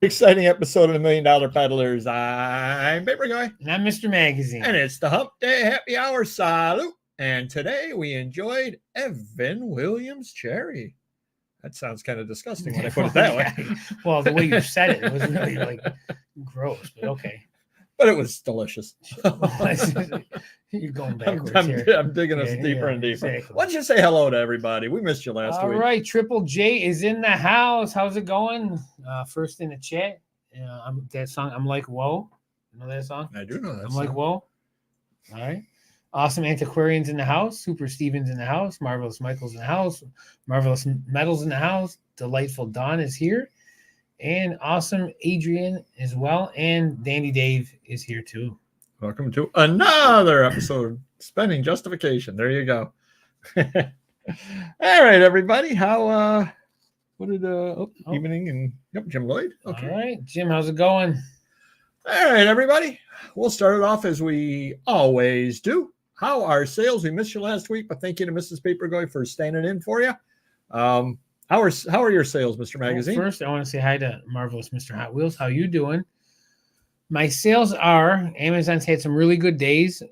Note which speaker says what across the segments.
Speaker 1: Exciting episode of the $1 Million Peddlers. I'm Paper Guy.
Speaker 2: And I'm Mr. Magazine.
Speaker 1: And it's the Hump Day Happy Hour Salute. And today we enjoyed Evan Williams Cherry. That sounds kind of disgusting when I put it that way.
Speaker 2: Well, the way you said it was really like gross, but okay.
Speaker 1: But it was delicious.
Speaker 2: You're going backwards here.
Speaker 1: I'm digging us deeper and deeper.
Speaker 2: Exactly.
Speaker 1: Why don't you say hello to everybody? We missed you last week.
Speaker 2: All right, Triple J is in the house. How's it going? First in the chat. That song, I'm Like Whoa. You know that song?
Speaker 1: I do know that
Speaker 2: I'm
Speaker 1: song.
Speaker 2: Like Whoa. All right. Awesome Antiquarians in the house. Super Stevens in the house. Marvelous Michael's in the house. Marvelous Metals in the house. Delightful Dawn is here. And awesome Adrian as well. And Dandy Dave is here too.
Speaker 1: Welcome to another episode of Spending Justification. There you go. All right, everybody. How evening and Jim Lloyd.
Speaker 2: Okay. All right, Jim, how's it going?
Speaker 1: All right, everybody. We'll start it off as we always do. How are sales? We missed you last week, but thank you to Mrs. Papergoy for standing in for you. How are your sales, Mr. Magazine?
Speaker 2: Well, first, I want to say hi to Marvelous Mr. Hot Wheels. How you doing? My sales are, Amazon's had some really good days,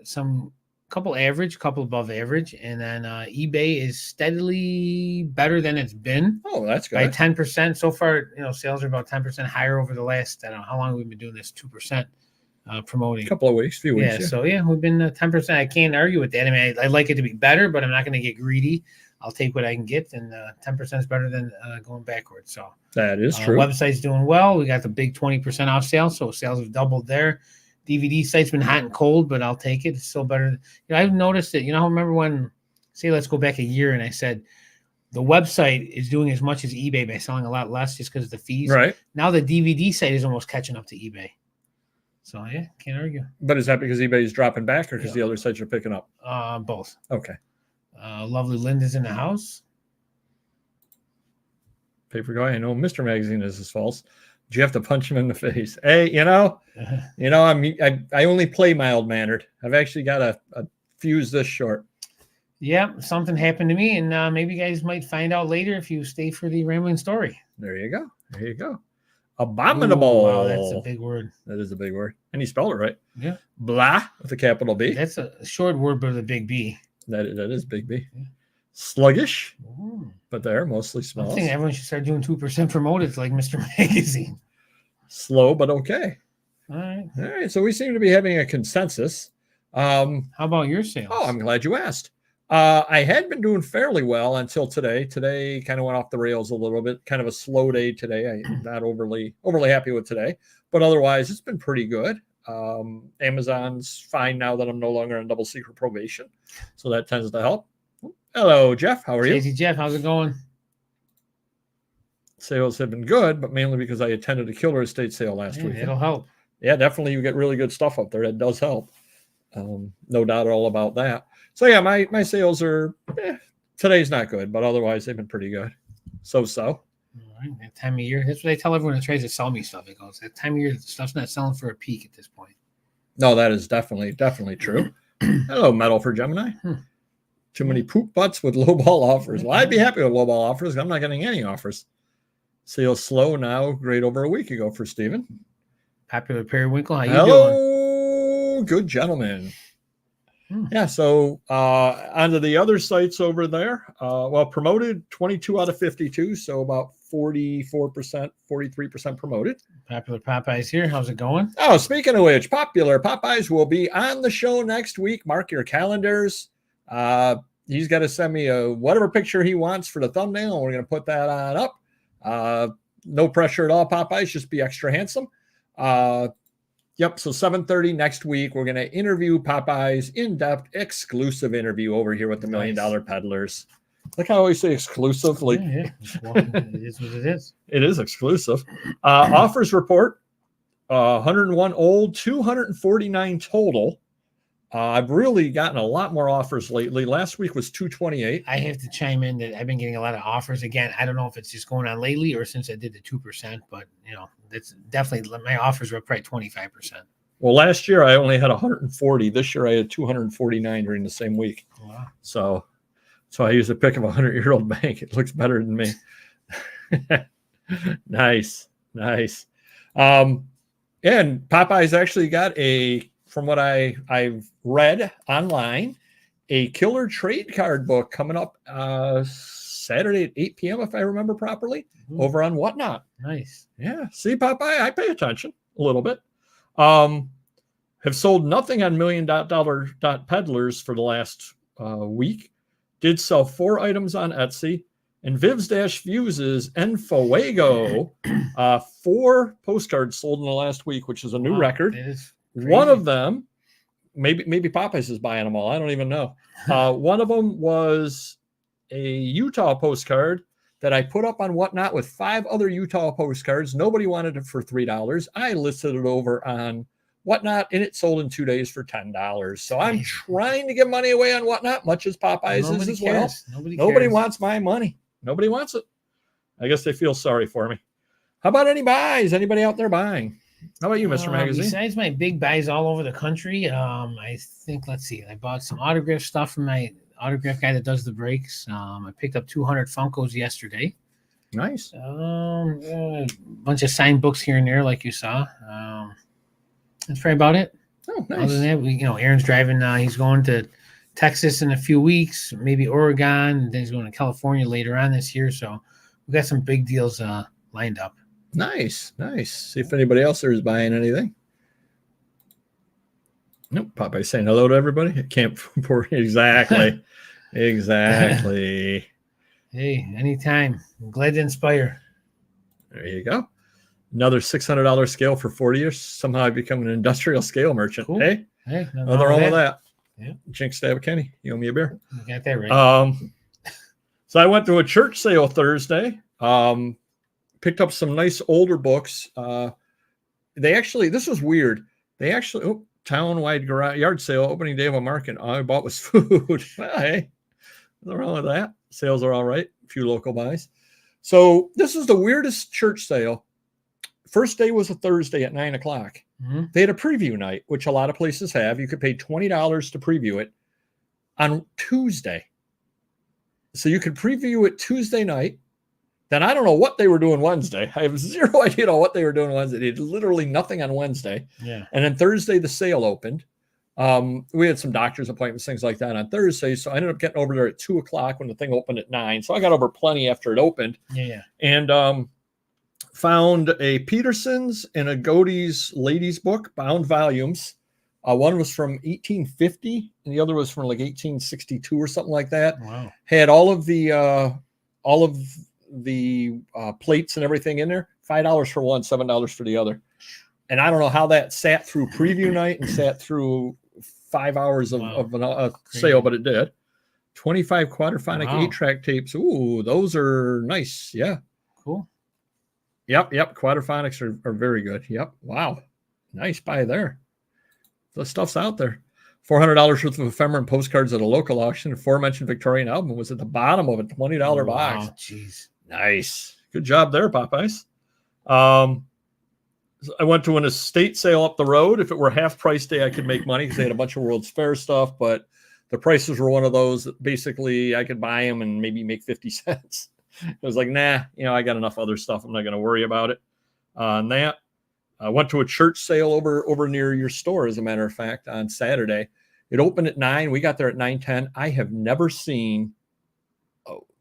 Speaker 2: couple average, couple above average, and then eBay is steadily better than it's been.
Speaker 1: Oh, that's good.
Speaker 2: By 10%. So far, sales are about 10% higher over the last, I don't know how long we've been doing this, 2% promoting.
Speaker 1: A couple of weeks, few weeks.
Speaker 2: Yeah, so we've been 10%. I can't argue with that. I mean, I like it to be better, but I'm not going to get greedy. I'll take what I can get, and 10% is better than going backwards. So
Speaker 1: that is true.
Speaker 2: Website's doing well. We got the big 20% off sale, so sales have doubled there. DVD site's been hot and cold, but I'll take it. It's still better. I've noticed it. I remember when, let's go back a year, and I said the website is doing as much as eBay by selling a lot less just because of the fees.
Speaker 1: Right.
Speaker 2: Now the DVD site is almost catching up to eBay. So, can't argue.
Speaker 1: But is that because eBay is dropping back or because the other sites are picking up?
Speaker 2: Both.
Speaker 1: Okay.
Speaker 2: Lovely Linda's in the house.
Speaker 1: Paper Guy, I know Mr. Magazine is false. Did you have to punch him in the face? Hey, I only play mild-mannered. I've actually got a fuse this short.
Speaker 2: Yeah, something happened to me, and maybe you guys might find out later if you stay for the rambling story.
Speaker 1: There you go. Abominable.
Speaker 2: Ooh, wow, that's a big word.
Speaker 1: That is a big word. And you spelled it right.
Speaker 2: Yeah.
Speaker 1: Blah with a capital B.
Speaker 2: That's a short word, but with a big B.
Speaker 1: That is big B. Yeah. Sluggish, but they're mostly small.
Speaker 2: I think everyone should start doing 2% promoted like Mr. Magazine.
Speaker 1: Slow, but okay.
Speaker 2: All right.
Speaker 1: So we seem to be having a consensus.
Speaker 2: How about your sales?
Speaker 1: Oh, I'm glad you asked. I had been doing fairly well until today. Today kind of went off the rails a little bit. Kind of a slow day today. I'm not overly happy with today, but otherwise it's been pretty good. Amazon's fine now that I'm no longer on double secret probation, so that tends to help. Hello, Jeff. How are you?
Speaker 2: Casey Jeff, how's it going?
Speaker 1: Sales have been good, but mainly because I attended a killer estate sale last week.
Speaker 2: It'll help.
Speaker 1: Yeah, definitely. You get really good stuff up there. That does help. No doubt all about that. So yeah, my sales are today's not good, but otherwise they've been pretty good. So.
Speaker 2: All right, that time of year. That's what I tell everyone that tries to sell me stuff. It goes, that time of year, the stuff's not selling for a peak at this point.
Speaker 1: No, that is definitely true. Hello, Metal for Gemini. Too many poop butts with lowball offers. Well, I'd be happy with lowball offers. I'm not getting any offers. Sales slow now, great over a week ago for Steven.
Speaker 2: Popular Periwinkle, how you
Speaker 1: doing? Good gentleman. Yeah, so onto the other sites over there. Promoted 22 out of 52, so about 44%, 43% promoted.
Speaker 2: Popular Popeyes here. How's it going?
Speaker 1: Oh, speaking of which, Popular Popeyes will be on the show next week. Mark your calendars. He's got to send me whatever picture he wants for the thumbnail, and we're going to put that on up. No pressure at all, Popeyes. Just be extra handsome. Yep. So 7:30 next week, we're going to interview Popeyes, in-depth, exclusive interview over here with the $1 Million Peddlers. Look how I always say exclusive. Like,
Speaker 2: yeah. Well, it is what it is.
Speaker 1: It is exclusive. Offers report: 101 old, 249 total. I've really gotten a lot more offers lately. Last week was 228.
Speaker 2: I have to chime in that I've been getting a lot of offers. Again, I don't know if it's just going on lately or since I did the 2%, but that's definitely, my offers were probably 25%.
Speaker 1: Well, last year I only had 140. This year I had 249 during the same week.
Speaker 2: Wow.
Speaker 1: So I used a pick of a 100-year-old bank. It looks better than me. Nice. And Popeye's actually got from what I've read online, a killer trade card book coming up Saturday at 8 p.m. if I remember properly, over on Whatnot.
Speaker 2: Nice.
Speaker 1: Yeah. See, Popeye, I pay attention a little bit. Have sold nothing on $1 Million Peddlers for the last week. Did sell 4 items on Etsy. And Vivs-Fuses and Fuego, 4 postcards sold in the last week, which is a new record. One of them, maybe Popeyes is buying them all. I don't even know. One of them was a Utah postcard that I put up on Whatnot with 5 other Utah postcards. Nobody wanted it for $3. I listed it over on Whatnot, and it sold in 2 days for $10. So I'm trying to give money away on Whatnot, much as Popeyes is as well. Nobody wants my money. Nobody wants it. I guess they feel sorry for me. How about any buys? Anybody out there buying? How about you, Mr. Magazine?
Speaker 2: Besides my big buys all over the country, I think, let's see, I bought some autograph stuff from my autograph guy that does the breaks. I picked up 200 Funkos yesterday.
Speaker 1: Nice.
Speaker 2: A bunch of signed books here and there, like you saw. That's probably about it.
Speaker 1: Oh, nice.
Speaker 2: Other than that, Aaron's driving. He's going to Texas in a few weeks, maybe Oregon, and then he's going to California later on this year. So we've got some big deals lined up.
Speaker 1: Nice. See if anybody else there is buying anything. Nope. Popeye's saying hello to everybody. Can't pour exactly. Exactly.
Speaker 2: Hey, anytime. I'm glad to inspire.
Speaker 1: There you go. Another $600 scale for 40 years. Somehow I become an industrial scale merchant. Cool. Hey, nothing wrong with that. Yeah. Jinx Stab Kenny, you owe me a beer.
Speaker 2: You got that right.
Speaker 1: So I went to a church sale Thursday. Picked up some nice older books. This was weird. They actually, town-wide yard sale, opening day of a market. All I bought was food. Well, hey, nothing wrong with that. Sales are all right. A few local buys. So this is the weirdest church sale. First day was a Thursday at 9 o'clock. Mm-hmm. They had a preview night, which a lot of places have. You could pay $20 to preview it on Tuesday. So you could preview it Tuesday night. Then I don't know what they were doing Wednesday. I have zero idea what they were doing Wednesday. They did literally nothing on Wednesday.
Speaker 2: Yeah.
Speaker 1: And then Thursday, the sale opened. We had some doctor's appointments, things like that on Thursday. So I ended up getting over there at 2 o'clock when the thing opened at 9. So I got over plenty after it opened.
Speaker 2: Yeah.
Speaker 1: And found a Peterson's and a Godey's ladies book, bound volumes. One was from 1850 and the other was from like 1862 or something like that.
Speaker 2: Wow.
Speaker 1: Had all of the plates and everything in there. $5 for one, $7 for the other. And I don't know how that sat through preview night and sat through 5 hours of a sale, but it did. 25 quadraphonic 8-track tapes. Ooh, those are nice. Yeah.
Speaker 2: Cool.
Speaker 1: Yep. Quadraphonics are very good. Yep. Wow. Nice buy there. The stuff's out there. $400 worth of ephemera and postcards at a local auction. The aforementioned Victorian album was at the bottom of a $20 box.
Speaker 2: Wow, jeez.
Speaker 1: Nice. Good job there, Popeyes. I went to an estate sale up the road. If it were half price day, I could make money because they had a bunch of World's Fair stuff, but the prices were one of those that basically I could buy them and maybe make 50 cents. I was like, nah, I got enough other stuff. I'm not going to worry about it. On that, I went to a church sale over near your store, as a matter of fact, on Saturday. It opened at 9. We got there at 9:10. I have never seen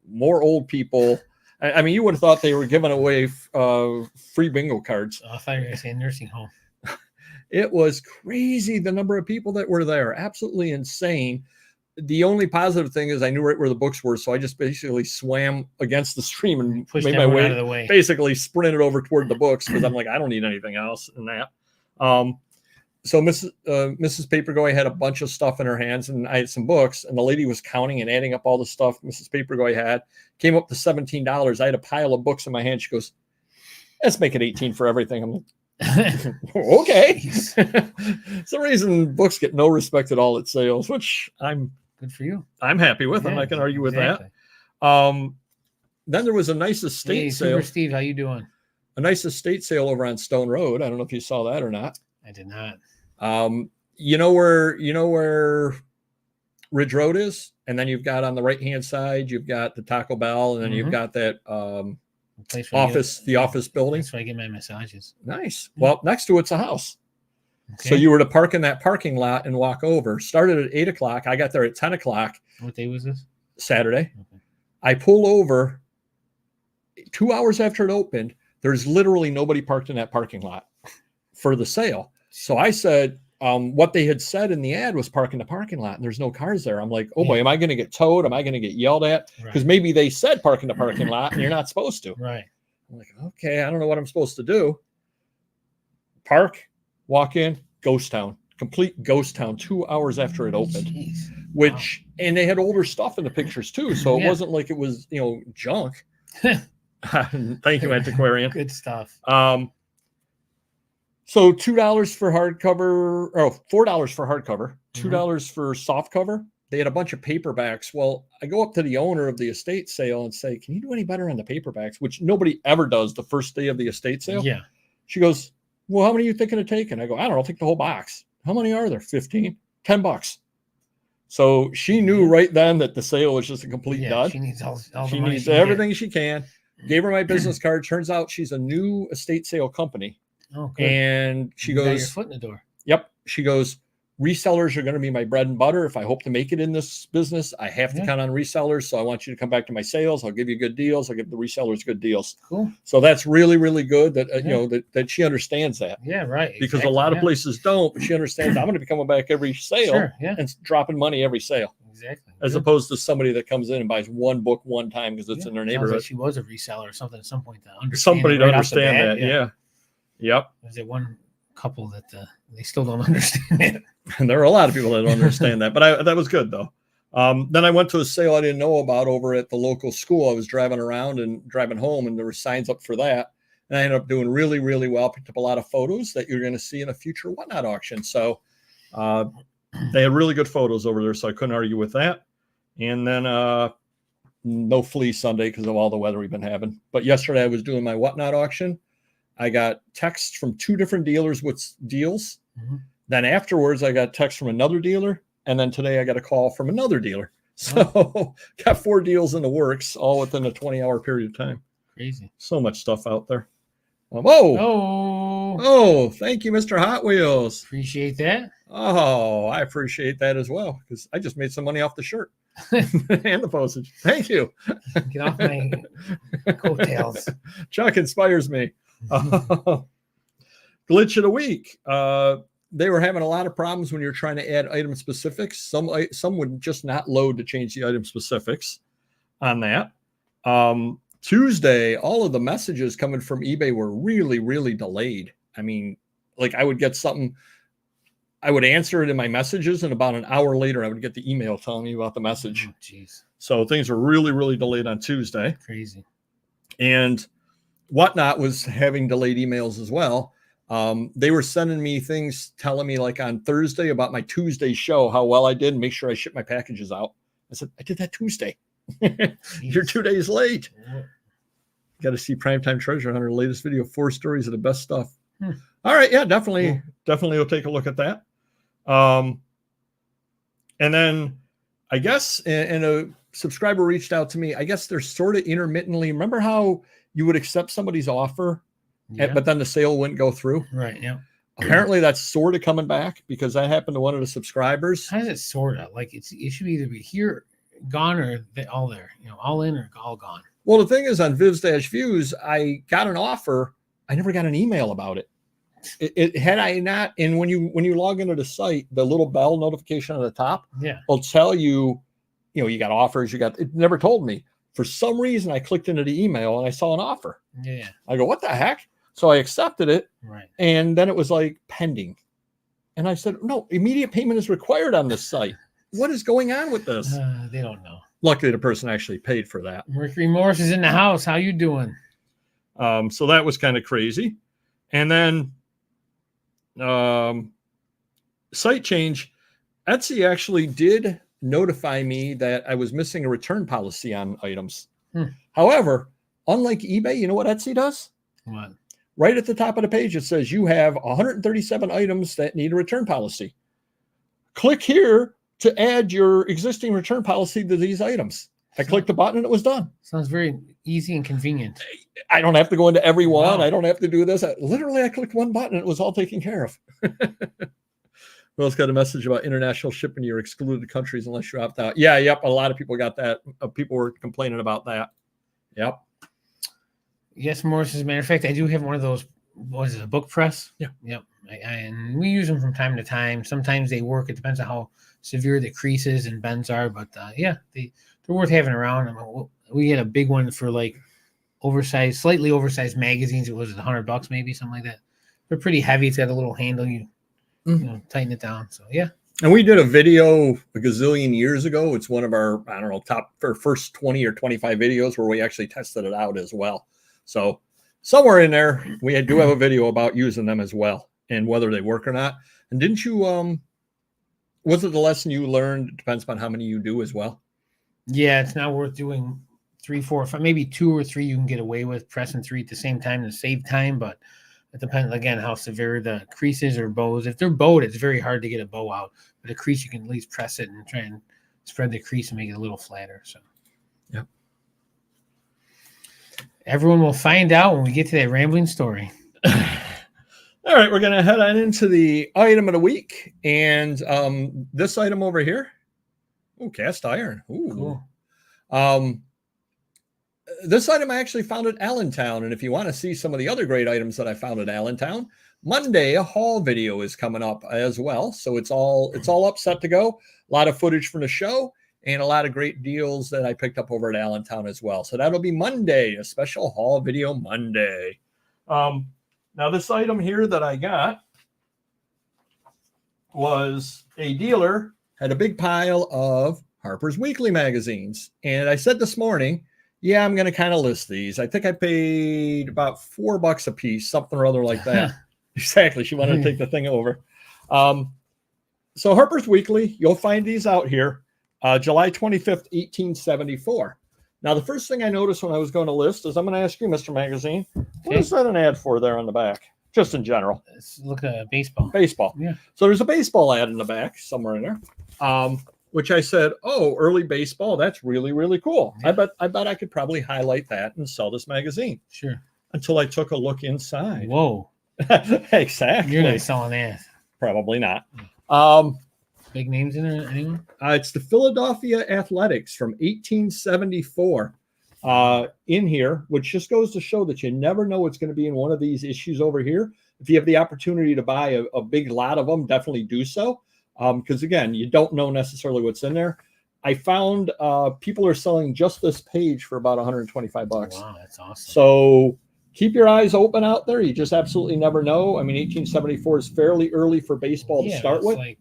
Speaker 1: more old people. I mean, you would have thought they were giving away free bingo cards.
Speaker 2: I thought you were going to say nursing home.
Speaker 1: It was crazy, the number of people that were there. Absolutely insane. The only positive thing is I knew right where the books were, so I just basically swam against the stream and
Speaker 2: pushed
Speaker 1: made my way,
Speaker 2: out of the way.
Speaker 1: Basically sprinted over toward the books because I'm like, I don't need anything else in that. So Mrs. Papergoy had a bunch of stuff in her hands, and I had some books, and the lady was counting and adding up all the stuff Mrs. Papergoy had. Came up to $17. I had a pile of books in my hand. She goes, let's make it 18 for everything. I'm like, okay. Some reason books get no respect at all at sales, which
Speaker 2: good for you.
Speaker 1: I'm happy with. I'm not going to argue with that. Then there was a nice estate sale.
Speaker 2: Super Steve, how you doing?
Speaker 1: A nice estate sale over on Stone Road. I don't know if you saw that or not.
Speaker 2: I did not.
Speaker 1: You know where Ridge Road is, and then you've got on the right hand side, you've got the Taco Bell, and then you've got that
Speaker 2: The place where
Speaker 1: the office building.
Speaker 2: That's where I get my massages.
Speaker 1: Nice. Well, next to it's a house.
Speaker 2: Okay.
Speaker 1: So you were to park in that parking lot and walk over. Started at 8 o'clock. I got there at 10 o'clock.
Speaker 2: What day was this?
Speaker 1: Saturday.
Speaker 2: Okay.
Speaker 1: I pull over 2 hours after it opened. There's literally nobody parked in that parking lot for the sale. So I said, what they had said in the ad was park in the parking lot, and there's no cars there. I'm like, oh boy, am I going to get towed? Am I going to get yelled at? Because maybe they said park in the parking lot and you're not supposed to.
Speaker 2: Right.
Speaker 1: I'm like, okay, I don't know what I'm supposed to do. Park, walk in, ghost town, complete ghost town 2 hours after it opened.
Speaker 2: Jeez.
Speaker 1: Which, and they had older stuff in the pictures too. So it wasn't like it was, junk. Thank you, Antiquarian.
Speaker 2: Good stuff.
Speaker 1: So $2 for hardcover, or $4 for hardcover, $2 for soft cover. They had a bunch of paperbacks. Well, I go up to the owner of the estate sale and say, can you do any better on the paperbacks? Which nobody ever does the first day of the estate sale.
Speaker 2: Yeah.
Speaker 1: She goes, well, how many are you thinking of taking? I go, I don't know, take the whole box. How many are there? 15, $10. So she knew right then that the sale was just a complete dud.
Speaker 2: She needs all the
Speaker 1: she
Speaker 2: money
Speaker 1: needs everything she can. Gave her my business card. Turns out she's a new estate sale company.
Speaker 2: Oh, good.
Speaker 1: And she
Speaker 2: You got
Speaker 1: goes,
Speaker 2: your foot in the door.
Speaker 1: Yep. She goes, resellers are going to be my bread and butter. If I hope to make it in this business, I have to count on resellers. So I want you to come back to my sales. I'll give you good deals. I'll give the resellers good deals.
Speaker 2: Cool.
Speaker 1: So that's really, really good that, that she understands that.
Speaker 2: Yeah, right.
Speaker 1: Because a lot of places don't, but she understands I'm going to be coming back every sale and dropping money every sale.
Speaker 2: Exactly.
Speaker 1: As opposed to somebody that comes in and buys one book one time because it's in their neighborhood.
Speaker 2: Like she was a reseller or something at some point to understand.
Speaker 1: Somebody to understand that. Yeah. Yep.
Speaker 2: There's one couple that they still don't understand it.
Speaker 1: And there are a lot of people that don't understand that, but that was good though. Then I went to a sale I didn't know about over at the local school. I was driving around and driving home, and there were signs up for that. And I ended up doing really, really well. Picked up a lot of photos that you're going to see in a future Whatnot auction. So they had really good photos over there, so I couldn't argue with that. And then no flea Sunday because of all the weather we've been having. But yesterday I was doing my Whatnot auction. I got texts from 2 different dealers with deals. Then afterwards, I got text from another dealer. And then today I got a call from another dealer. So got 4 deals in the works, all within a 20-hour period of time.
Speaker 2: Crazy.
Speaker 1: So much stuff out there. Whoa. Oh, thank you, Mr. Hot Wheels.
Speaker 2: Appreciate that.
Speaker 1: Oh, I appreciate that as well, because I just made some money off the shirt and the postage. Thank you.
Speaker 2: Get off my coattails.
Speaker 1: Chuck inspires me. Glitch of the week. They were having a lot of problems when you're trying to add item specifics. Some would just not load to change the item specifics on that. Tuesday, all of the messages coming from eBay were really, really delayed. I mean, like I would get something, I would answer it in my messages, and about an hour later, I would get the email telling me about the message.
Speaker 2: Jeez.
Speaker 1: So things were really, really delayed on Tuesday.
Speaker 2: Crazy.
Speaker 1: And Whatnot was having delayed emails as well. They were sending me things telling me like on Thursday about my Tuesday show, how well I did, and make sure I ship my packages out. I said, I did that Tuesday. You're 2 days late. Got to see Primetime Treasure Hunter latest video, 4 stories of the best stuff. All right. Yeah, definitely we'll take a look at that. And then I guess, and a subscriber reached out to me. I guess they're sort of intermittently. Remember how you would accept somebody's offer, but then the sale wouldn't go through?
Speaker 2: Right. Yeah.
Speaker 1: Apparently that's sort of coming back, because that happened to one of the subscribers.
Speaker 2: How is it sort of? Like it should either be here, gone, or all there, all in or all gone. Well,
Speaker 1: the thing is, on Vivs-Views, I got an offer. I never got an email about it. It had I not, and when you log into the site, the little bell notification on the top will tell you, you got offers, it never told me. For some reason, I clicked into the email and I saw an offer.
Speaker 2: Yeah.
Speaker 1: I go, what the heck? So I accepted it.
Speaker 2: Right.
Speaker 1: And then it was like pending. And I said, no, immediate payment is required on this site. What is going on with this?
Speaker 2: They don't know.
Speaker 1: Luckily, the person actually paid for that.
Speaker 2: Mercury Morse is in the house. How you doing?
Speaker 1: So that was kind of crazy. And then site change. Etsy actually did notify me that I was missing a return policy on items. However, unlike eBay, you know what Etsy does?
Speaker 2: What?
Speaker 1: Right at the top of the page, it says you have 137 items that need a return policy. Click here to add your existing return policy to these items. I clicked the button and it was done.
Speaker 2: Sounds very easy and convenient.
Speaker 1: I don't have to go into every one.
Speaker 2: Wow.
Speaker 1: I don't have to do this. Literally, I clicked one button and it was all taken care of. Well, it's got a message about international shipping to your excluded countries unless you opt out. Yeah, yep. A lot of people got that. People were complaining about that. Yep.
Speaker 2: Yes, Morris. As a matter of fact, I do have one of those. What is it, a book press?
Speaker 1: Yeah.
Speaker 2: Yep. And we use them from time to time. Sometimes they work. It depends on how severe the creases and bends are. But yeah, they're worth having around. I mean, we had a big one for like oversized, slightly oversized magazines. It was $100 maybe, something like that. They're pretty heavy. It's got a little handle. You know, tighten it down. So yeah.
Speaker 1: And we did a video a gazillion years ago. It's one of our, I don't know, top or first 20 or 25 videos where we actually tested it out as well. So somewhere in there, we do have a video about using them as well and whether they work or not. And didn't you, was it the lesson you learned? It depends on how many you do as well.
Speaker 2: Yeah, it's not worth doing 3, 4, 5, maybe 2 or 3 you can get away with pressing 3 at the same time to save time, but it depends again how severe the creases or bows. If they're bowed, it's very hard to get a bow out, but a crease you can at least press it and try and spread the crease and make it a little flatter. So,
Speaker 1: yep.
Speaker 2: Everyone will find out when we get to that rambling story.
Speaker 1: All right, we're gonna head on into the item of the week, and this item over here. Oh, cast iron. Ooh. Cool. This item I actually found at Allentown, and if you want to see some of the other great items that I found at Allentown, Monday a haul video is coming up as well. So it's all up, set to go. A lot of footage from the show and a lot of great deals that I picked up over at Allentown as well. So that'll be Monday, a special haul video Monday. Now this item here that I got was a dealer had a big pile of Harper's Weekly magazines, and I said this morning, yeah, I'm going to kind of list these. I think I paid about $4 a piece, something or other like that. Exactly. She wanted to take the thing over. So Harper's Weekly, you'll find these out here, July 25th, 1874. Now, the first thing I noticed when I was going to list is I'm going to ask you, Mr. Magazine, what is that an ad for there on the back? Just in general.
Speaker 2: Let's look at baseball.
Speaker 1: Baseball.
Speaker 2: Yeah.
Speaker 1: So there's a baseball ad in the back somewhere in there. Which I said, oh, early baseball, that's really, really cool. Yeah. I bet I could probably highlight that and sell this magazine.
Speaker 2: Sure.
Speaker 1: Until I took a look inside.
Speaker 2: Whoa.
Speaker 1: Exactly.
Speaker 2: You're not selling that.
Speaker 1: Probably not.
Speaker 2: Big names in there, anyone?
Speaker 1: It's the Philadelphia Athletics from 1874 in here, which just goes to show that you never know what's going to be in one of these issues over here. If you have the opportunity to buy a big lot of them, definitely do so. Because again, you don't know necessarily what's in there. I found people are selling just this page for about $125.
Speaker 2: Wow, that's awesome.
Speaker 1: So keep your eyes open out there. You just absolutely never know. I mean, 1874 is fairly early for baseball to start with.
Speaker 2: Like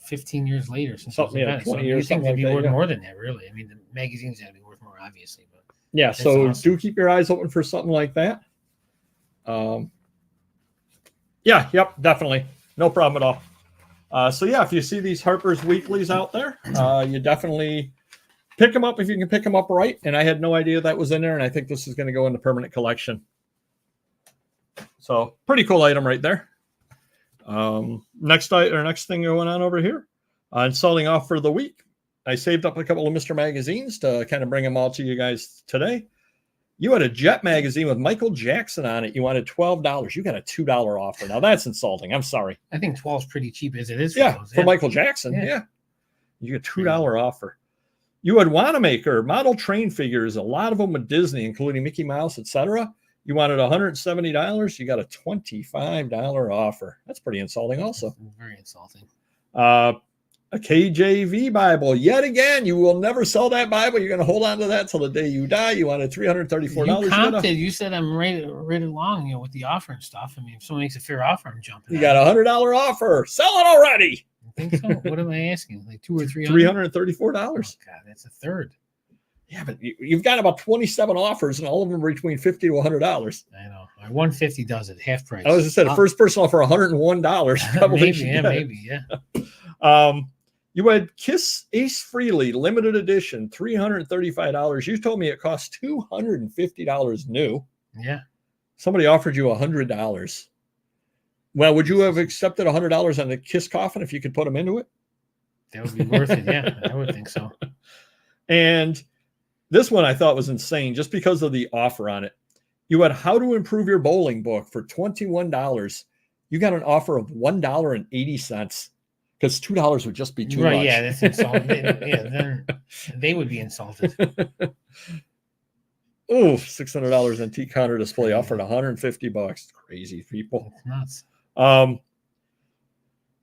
Speaker 2: 15 years later, since
Speaker 1: something,
Speaker 2: 20 years. You think they'd be worth more than that, really? I mean, the magazines have to be worth more, obviously. But
Speaker 1: yeah, so awesome. Do keep your eyes open for something like that. Yeah, yep, definitely, no problem at all. So yeah, if you see these Harper's Weeklies out there, you definitely pick them up if you can pick them up right. And I had no idea that was in there, and I think this is going to go in the permanent collection. So pretty cool item right there. Next thing going on over here, selling off for the week. I saved up a couple of Mr. Magazines to kind of bring them all to you guys today. You had a Jet magazine with Michael Jackson on it. You wanted $12. You got a $2 offer. Now that's insulting. I'm sorry.
Speaker 2: I think 12 is pretty cheap as it is.
Speaker 1: For Michael Jackson. Yeah. You get $2 offer. You had Wanamaker model train figures, a lot of them with Disney, including Mickey Mouse, etc. You wanted $170. You got a $25 offer. That's pretty insulting also.
Speaker 2: That's very insulting.
Speaker 1: A KJV Bible. Yet again, you will never sell that Bible. You're going to hold on to that till the day you die. You wanted $334.
Speaker 2: You comped. You said I'm right along, with the offer and stuff. I mean, if someone makes a fair offer, I'm jumping.
Speaker 1: You got a $100 offer. Sell it already.
Speaker 2: I think so. What am I asking? Like $200 or $300?
Speaker 1: $334.
Speaker 2: Oh, God, that's a third.
Speaker 1: Yeah, but you've got about 27 offers, and all of them are between $50 to $100.
Speaker 2: I know. $150 does it, half price.
Speaker 1: I was just saying, the first person offer $101. Probably
Speaker 2: maybe.
Speaker 1: You had Kiss Ace Frehley limited edition, $335. You told me it cost $250 new.
Speaker 2: Yeah.
Speaker 1: Somebody offered you $100. Well, would you have accepted $100 on the Kiss coffin if you could put them into it?
Speaker 2: That would be worth it. Yeah, I would think so.
Speaker 1: And This one I thought was insane just because of the offer on it. You had How to Improve Your Bowling book for $21. You got an offer of $1.80 because $2 would just be too much.
Speaker 2: Yeah, that's insulting. Then they would be insulted.
Speaker 1: Oh, $600 antique counter display offered $150. Crazy people.
Speaker 2: That's nuts.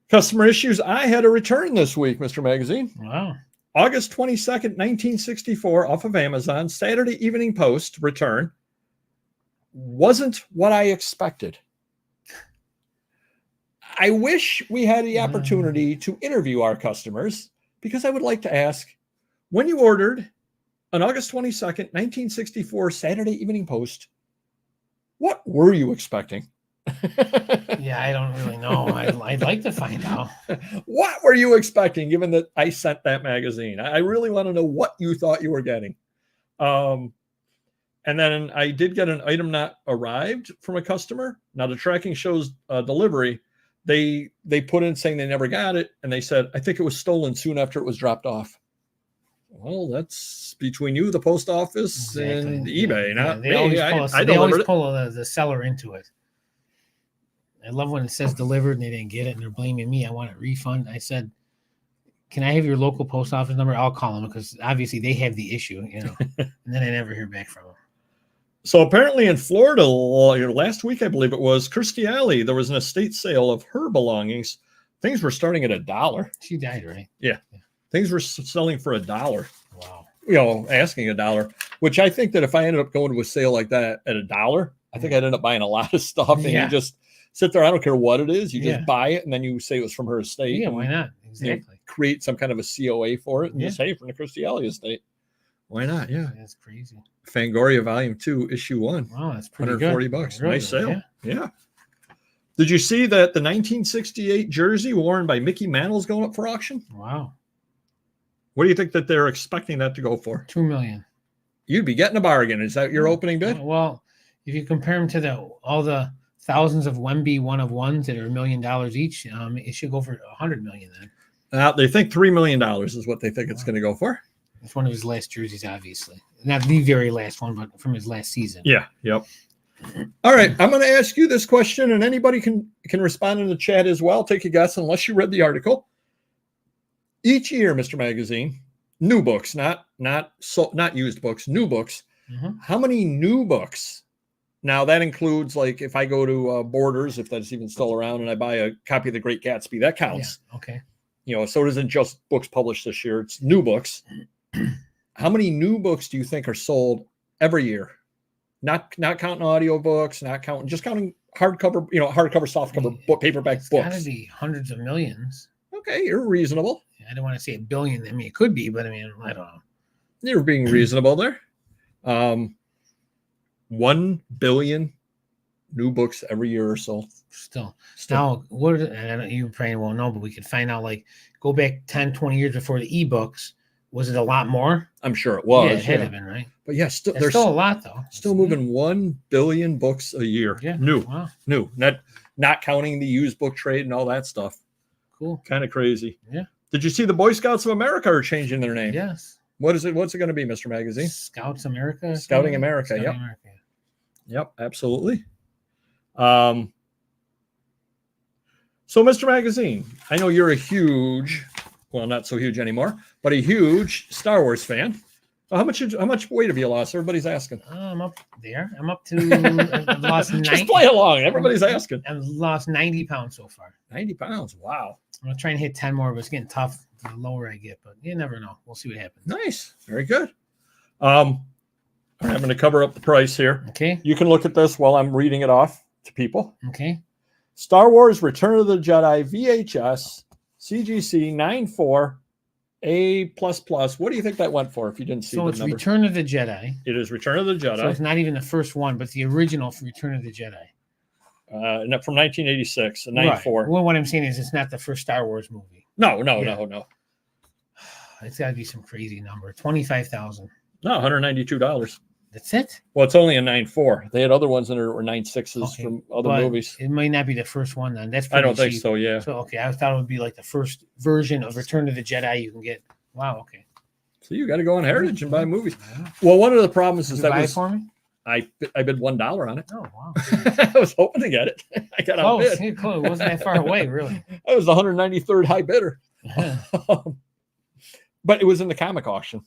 Speaker 1: Customer issues. I had a return this week, Mr. Magazine.
Speaker 2: Wow.
Speaker 1: August 22nd, 1964, off of Amazon, Saturday Evening Post return. Wasn't what I expected. I wish we had the opportunity to interview our customers because I would like to ask, when you ordered on August 22nd, 1964, Saturday Evening Post, what were you expecting?
Speaker 2: Yeah, I don't really know. I'd like to find out.
Speaker 1: What were you expecting, given that I sent that magazine? I really want to know what you thought you were getting. And then I did get an item not arrived from a customer. Now the tracking shows delivery. They put in saying they never got it, and they said, I think it was stolen soon after it was dropped off. Well, that's between you, the post office, and eBay. Not
Speaker 2: they always pull the seller into it. I love when it says delivered and they didn't get it and they're blaming me. I want a refund. I said, can I have your local post office number? I'll call them because obviously they have the issue, you know. And then I never hear back from them.
Speaker 1: So apparently in Florida, last week, I believe it was, Kirstie Alley, there was an estate sale of her belongings. Things were starting at $1.
Speaker 2: She died, right?
Speaker 1: Yeah. Things were selling for $1.
Speaker 2: Wow.
Speaker 1: You know, asking $1, which I think that if I ended up going to a sale like that at $1, I think I'd end up buying a lot of stuff, and you just sit there. I don't care what it is. You just buy it, and then you say it was from her estate.
Speaker 2: Yeah, why not? Exactly.
Speaker 1: You know, create some kind of a COA for it and just say from the Kirstie Alley estate. Why not? Yeah.
Speaker 2: That's crazy.
Speaker 1: Fangoria Volume 2, Issue 1.
Speaker 2: Wow, that's pretty
Speaker 1: $140.
Speaker 2: Good.
Speaker 1: Really nice sale. Yeah. Did you see that the 1968 jersey worn by Mickey Mantle is going up for auction?
Speaker 2: Wow.
Speaker 1: What do you think that they're expecting that to go for?
Speaker 2: $2 million.
Speaker 1: You'd be getting a bargain. Is that your opening bid?
Speaker 2: Well, if you compare them to all the thousands of Wemby 1-of-1s that are $1 million each, it should go for $100 million then.
Speaker 1: They think $3 million is what they think it's going to go for.
Speaker 2: It's one of his last jerseys, obviously. Not the very last one, but from his last season.
Speaker 1: Yeah. Yep. All right. I'm going to ask you this question, and anybody can respond in the chat as well. Take a guess, unless you read the article. Each year, Mr. Magazine, new books, not used books, new books.
Speaker 2: Mm-hmm.
Speaker 1: How many new books? Now, that includes, like, if I go to Borders, if that's even still around, and I buy a copy of The Great Gatsby, that counts.
Speaker 2: Yeah. Okay.
Speaker 1: You know, so it isn't just books published this year. It's new books. How many new books do you think are sold every year? Not counting audiobooks, just counting hardcover, softcover, paperback books.
Speaker 2: It's got to be hundreds of millions.
Speaker 1: Okay, you're reasonable.
Speaker 2: I don't want to say a billion. I mean, it could be, but I mean, I don't know.
Speaker 1: You're being reasonable there. 1 billion new books every year or so.
Speaker 2: Still. Now, you probably won't know, but we could find out, like, go back 10, 20 years before the ebooks. Was it a lot more?
Speaker 1: I'm sure it was.
Speaker 2: Yeah, it had to been, right?
Speaker 1: But yeah,
Speaker 2: there's still a lot, though.
Speaker 1: Still moving 1 billion books a year.
Speaker 2: Yeah.
Speaker 1: New.
Speaker 2: Wow.
Speaker 1: New. Not counting the used book trade and all that stuff.
Speaker 2: Cool.
Speaker 1: Kind of crazy.
Speaker 2: Yeah.
Speaker 1: Did you see the Boy Scouts of America are changing their name?
Speaker 2: Yes.
Speaker 1: What is it? What's it going to be, Mr. Magazine?
Speaker 2: Scouts America.
Speaker 1: Scouting America. Yep. Yep. Absolutely. So, Mr. Magazine, I know you're a huge, well, not so huge anymore, but a huge Star Wars fan. How much weight have you lost? Everybody's asking.
Speaker 2: I'm up there. I'm up to. I've lost 90.
Speaker 1: Just play along. Everybody's asking.
Speaker 2: I've lost 90 pounds so far.
Speaker 1: 90 pounds. Wow.
Speaker 2: I'm gonna try and hit 10 more, but it's getting tough the lower I get. But you never know. We'll see what happens.
Speaker 1: Nice. Very good. I'm going to cover up the price here.
Speaker 2: Okay.
Speaker 1: You can look at this while I'm reading it off to people.
Speaker 2: Okay.
Speaker 1: Star Wars Return of the Jedi VHS CGC 94 A++. What do you think that went for if you didn't see the number? So it's
Speaker 2: Return of the Jedi.
Speaker 1: It is Return of the Jedi.
Speaker 2: So it's not even the first one, but the original Return of the Jedi.
Speaker 1: From 1986, 94.
Speaker 2: Right. Well, what I'm saying is it's not the first Star Wars movie.
Speaker 1: No.
Speaker 2: It's got to be some crazy number. 25,000.
Speaker 1: No, $192.
Speaker 2: That's it?
Speaker 1: Well, it's only a 9.4. They had other ones that were 9.6s from other movies.
Speaker 2: It might not be the first one then. That's
Speaker 1: I don't
Speaker 2: cheap.
Speaker 1: think so, yeah.
Speaker 2: So, okay, I thought it would be like the first version of Return of the Jedi you can get. Wow, okay.
Speaker 1: So you got to go on Heritage and buy movies. Well, one of the problems is
Speaker 2: Did you
Speaker 1: that
Speaker 2: buy it
Speaker 1: was
Speaker 2: for me?
Speaker 1: I bid $1 on it.
Speaker 2: Oh wow!
Speaker 1: I was hoping to get it. I got
Speaker 2: Close.
Speaker 1: outbid.
Speaker 2: Yeah, close. It wasn't that far away, really.
Speaker 1: I was the 193rd high bidder. But it was in the comic auction.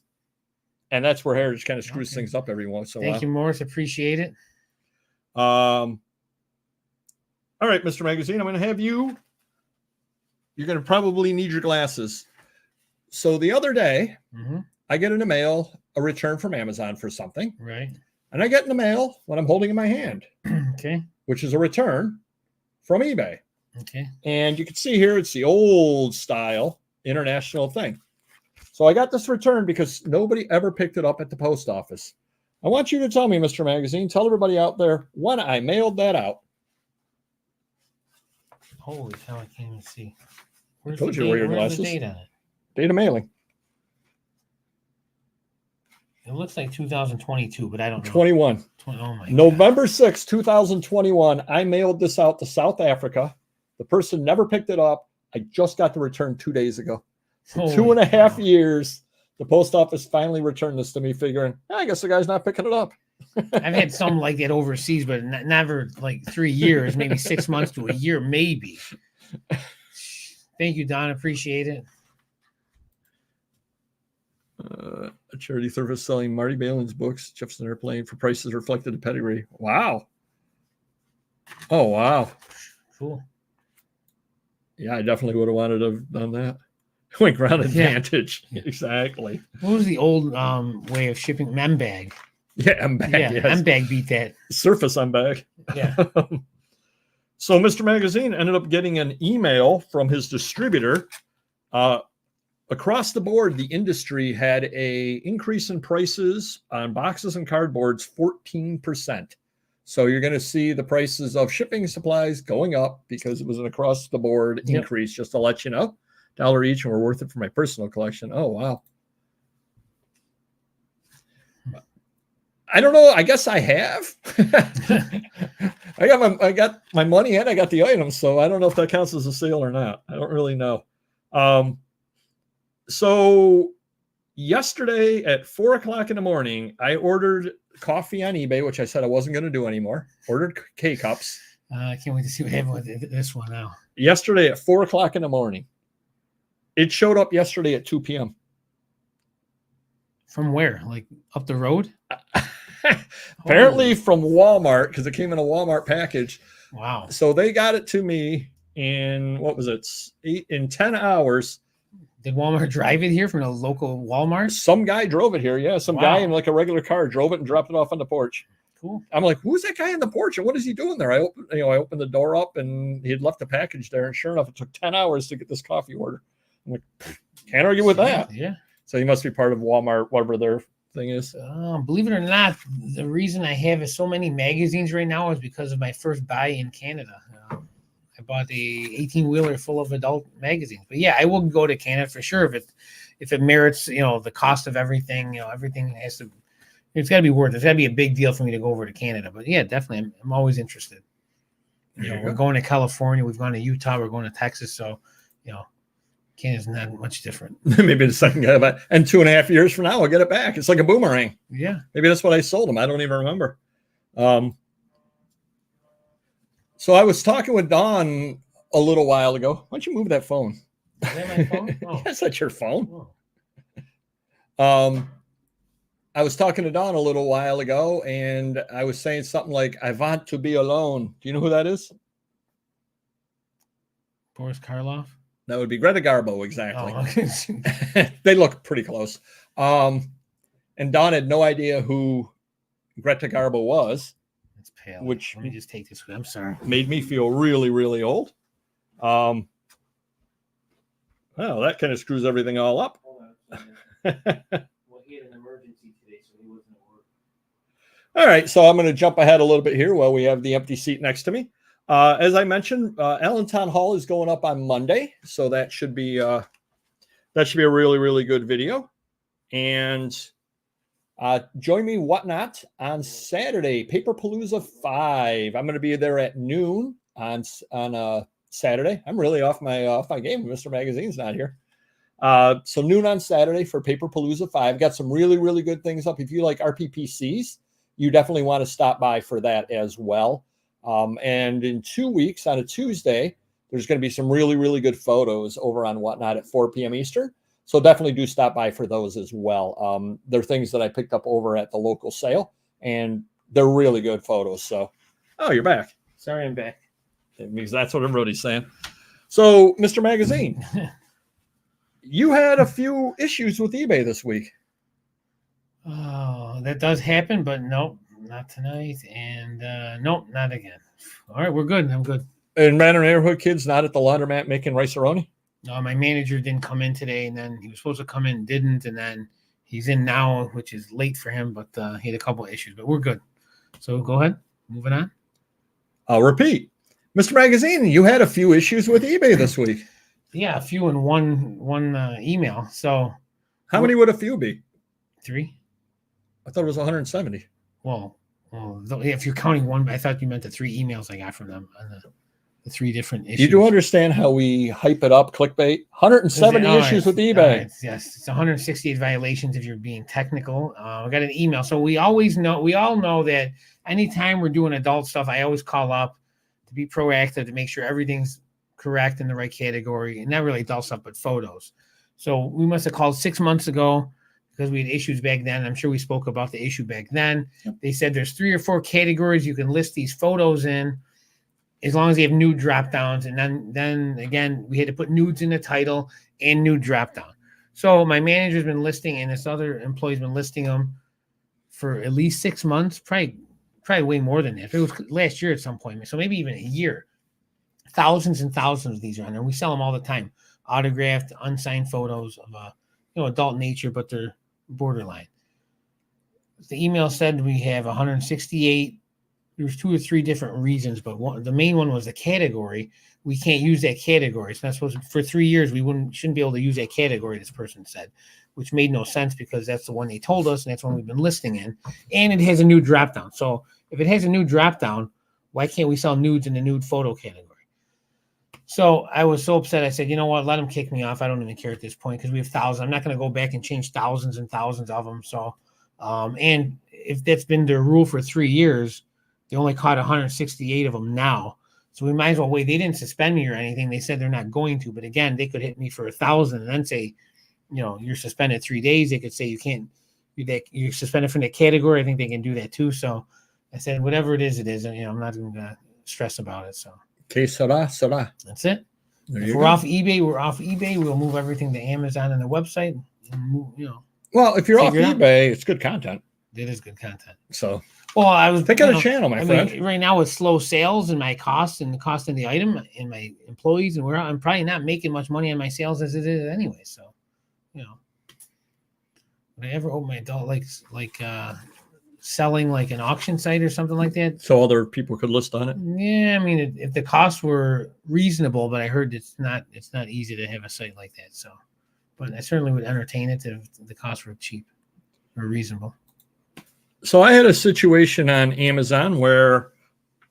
Speaker 1: And that's where Heritage kind of screws things up every once in a while.
Speaker 2: Thank you, Morris. Appreciate it.
Speaker 1: All right, Mr. Magazine, I'm going to have you. You're going to probably need your glasses. So the other day, I get in the mail a return from Amazon for something.
Speaker 2: Right.
Speaker 1: And I get in the mail what I'm holding in my hand.
Speaker 2: Okay.
Speaker 1: Which is a return from eBay.
Speaker 2: Okay.
Speaker 1: And you can see here, it's the old style international thing. So I got this return because nobody ever picked it up at the post office. I want you to tell me, Mr. Magazine, tell everybody out there when I mailed that out.
Speaker 2: Holy cow, I can't even see.
Speaker 1: I told you to wear your glasses.
Speaker 2: Where's the date on it?
Speaker 1: Date of mailing.
Speaker 2: It looks like 2022, but I don't know.
Speaker 1: 21.
Speaker 2: Oh my
Speaker 1: November 6, 2021. I mailed this out to South Africa. The person never picked it up. I just got the return 2 days ago. So 2.5 years, the post office finally returned this to me, figuring, I guess the guy's not picking it up.
Speaker 2: I've had some like that overseas, but never like 3 years, maybe 6 months to a year, maybe. Thank you, Don. Appreciate it.
Speaker 1: A charity service selling Marty Balin's books, Jefferson Airplane, for prices reflected in pedigree. Wow. Oh, wow.
Speaker 2: Cool.
Speaker 1: Yeah, I definitely would have wanted to have done that. Went ground advantage. Yeah. Exactly.
Speaker 2: What was the old way of shipping? M-bag.
Speaker 1: Yeah, M-bag.
Speaker 2: Yeah,
Speaker 1: yes.
Speaker 2: M-bag beat that.
Speaker 1: Surface M-bag.
Speaker 2: Yeah.
Speaker 1: So Mr. Magazine ended up getting an email from his distributor. Across the board, the industry had a increase in prices on boxes and cardboards 14%. So you're going to see the prices of shipping supplies going up because it was an across the board increase, just to let you know. $1 each, and we're worth it for my personal collection. Oh, wow. I don't know. I guess I have. I got my money and I got the items, so I don't know if that counts as a sale or not. I don't really know. So yesterday at 4 o'clock in the morning, I ordered coffee on eBay, which I said I wasn't going to do anymore. Ordered K-Cups.
Speaker 2: I can't wait to see what happened with this one now.
Speaker 1: Yesterday at 4 o'clock in the morning. It showed up yesterday at 2 p.m.
Speaker 2: From where? Like up the road?
Speaker 1: Apparently from Walmart, because it came in a Walmart package.
Speaker 2: Wow.
Speaker 1: So they got it to me in, what was it, 10 hours.
Speaker 2: Did Walmart drive it here from a local Walmart?
Speaker 1: Some guy drove it here. Yeah, some guy in like a regular car drove it and dropped it off on the porch.
Speaker 2: Cool.
Speaker 1: I'm like, who's that guy on the porch and what is he doing there? I opened the door up and he had left the package there. And sure enough, it took 10 hours to get this coffee order. I'm like, can't argue with that.
Speaker 2: Yeah.
Speaker 1: So he must be part of Walmart, whatever their thing is.
Speaker 2: Believe it or not, the reason I have so many magazines right now is because of my first buy in Canada. I bought the 18-wheeler full of adult magazines. But yeah, I will go to Canada for sure if it merits, the cost of everything. Everything has to. It's got to be worth it. It's got to be a big deal for me to go over to Canada. But yeah, definitely, I'm always interested. We're going to California. We've gone to Utah. We're going to Texas. So, Canada's not much different.
Speaker 1: Maybe the second guy, and 2.5 years from now, I'll get it back. It's like a boomerang.
Speaker 2: Yeah.
Speaker 1: Maybe that's what I sold him. I don't even remember. So I was talking with Don a little while ago. Why don't you move that phone?
Speaker 2: Is that my phone? Oh.
Speaker 1: Yes, that's your phone.
Speaker 2: Oh.
Speaker 1: I was talking to Don a little while ago, and I was saying something like, I want to be alone. Do you know who that is?
Speaker 2: Boris Karloff?
Speaker 1: That would be Greta Garbo, exactly.
Speaker 2: Oh.
Speaker 1: They look pretty close. And Don had no idea who Greta Garbo was.
Speaker 2: It's pale.
Speaker 1: Which
Speaker 2: let me just take this. I'm sorry.
Speaker 1: Made me feel really, really old. Well, that kind of screws everything all up.
Speaker 2: Well, he had an emergency today, so he wasn't at work.
Speaker 1: All right, so I'm going to jump ahead a little bit here while we have the empty seat next to me. As I mentioned, Allentown Hall is going up on Monday, so that should be a really, really good video. And join me, Whatnot, on Saturday, Paperpalooza 5. I'm going to be there at noon on Saturday. I'm really off my game. Mr. Magazine's not here. So noon on Saturday for Paperpalooza 5. Got some really, really good things up. If you like RPPCs, you definitely want to stop by for that as well. And in 2 weeks on a Tuesday, there's going to be some really, really good photos over on Whatnot at 4 p.m. Eastern. So definitely do stop by for those as well. They're things that I picked up over at the local sale, and they're really good photos. So, oh, you're back.
Speaker 2: Sorry, I'm back.
Speaker 1: Because that's what everybody's saying. So, Mr. Magazine, you had a few issues with eBay this week.
Speaker 2: Oh, that does happen, but nope, not tonight. And nope, not again. All right, we're good. I'm good.
Speaker 1: And Manor Neighborhood Kids not at the laundromat making rice-a-roni?
Speaker 2: No, my manager didn't come in today, and then he was supposed to come in, didn't, and then he's in now, which is late for him, but he had a couple of issues, but we're good. So go ahead, moving on.
Speaker 1: I'll repeat. Mr. Magazine, you had a few issues with eBay this week.
Speaker 2: Yeah, a few in one email. So
Speaker 1: how many would a few be?
Speaker 2: 3.
Speaker 1: I thought it was 170.
Speaker 2: Well, if you're counting one, I thought you meant the 3 emails I got from them on the 3 different issues.
Speaker 1: You do understand how we hype it up, clickbait? 170 issues with eBay.
Speaker 2: Right. Yes, it's 168 violations if you're being technical. I got an email. So we all know that anytime we're doing adult stuff, I always call up to be proactive to make sure everything's correct in the right category, and not really adult stuff, but photos. So we must have called 6 months ago because we had issues back then. I'm sure we spoke about the issue back then. Yep. They said there's 3 or 4 categories you can list these photos in, as long as you have nude drop downs. And then again, we had to put nudes in the title and nude drop down. So my manager's been listing, and this other employee's been listing them for at least 6 months, probably way more than that. It was last year at some point, so maybe even a year. Thousands and thousands of these are on there. We sell them all the time. Autographed, unsigned photos of adult nature, but they're borderline. The email said we have 168. There's 2 or 3 different reasons, but the main one was the category. We can't use that category. It's not supposed to, for 3 years, we shouldn't be able to use that category, this person said, which made no sense because that's the one they told us, and that's one we've been listing in. And it has a nude drop down. So if it has a nude drop down, why can't we sell nudes in the nude photo category? So I was so upset. I said, you know what? Let them kick me off. I don't even care at this point because we have thousands. I'm not going to go back and change thousands and thousands of them. So, and if that's been their rule for 3 years, they only caught 168 of them now. So we might as well wait. They didn't suspend me or anything. They said they're not going to. But again, they could hit me for 1,000 and then say, you're suspended 3 days. They could say you can't, you're suspended from that category. I think they can do that too. So I said, whatever it is, it is. And, I'm not going to stress about it. So.
Speaker 1: Okay, sera.
Speaker 2: That's it. If we're
Speaker 1: go.
Speaker 2: off eBay, we're off eBay. We'll move everything to Amazon and the website. And move,
Speaker 1: Well, if you're off eBay, it's good content.
Speaker 2: It is good content.
Speaker 1: So,
Speaker 2: well, I was
Speaker 1: pick out a channel, my friend.
Speaker 2: Mean, right now with slow sales and my costs and the cost of the item and my employees, and I'm probably not making much money on my sales as it is anyway. So, would I ever open my adult like selling like an auction site or something like that?
Speaker 1: So other people could list on it?
Speaker 2: Yeah, I mean, if the costs were reasonable, but I heard it's not easy to have a site like that. So, but I certainly would entertain it if the costs were cheap or reasonable.
Speaker 1: So I had a situation on Amazon where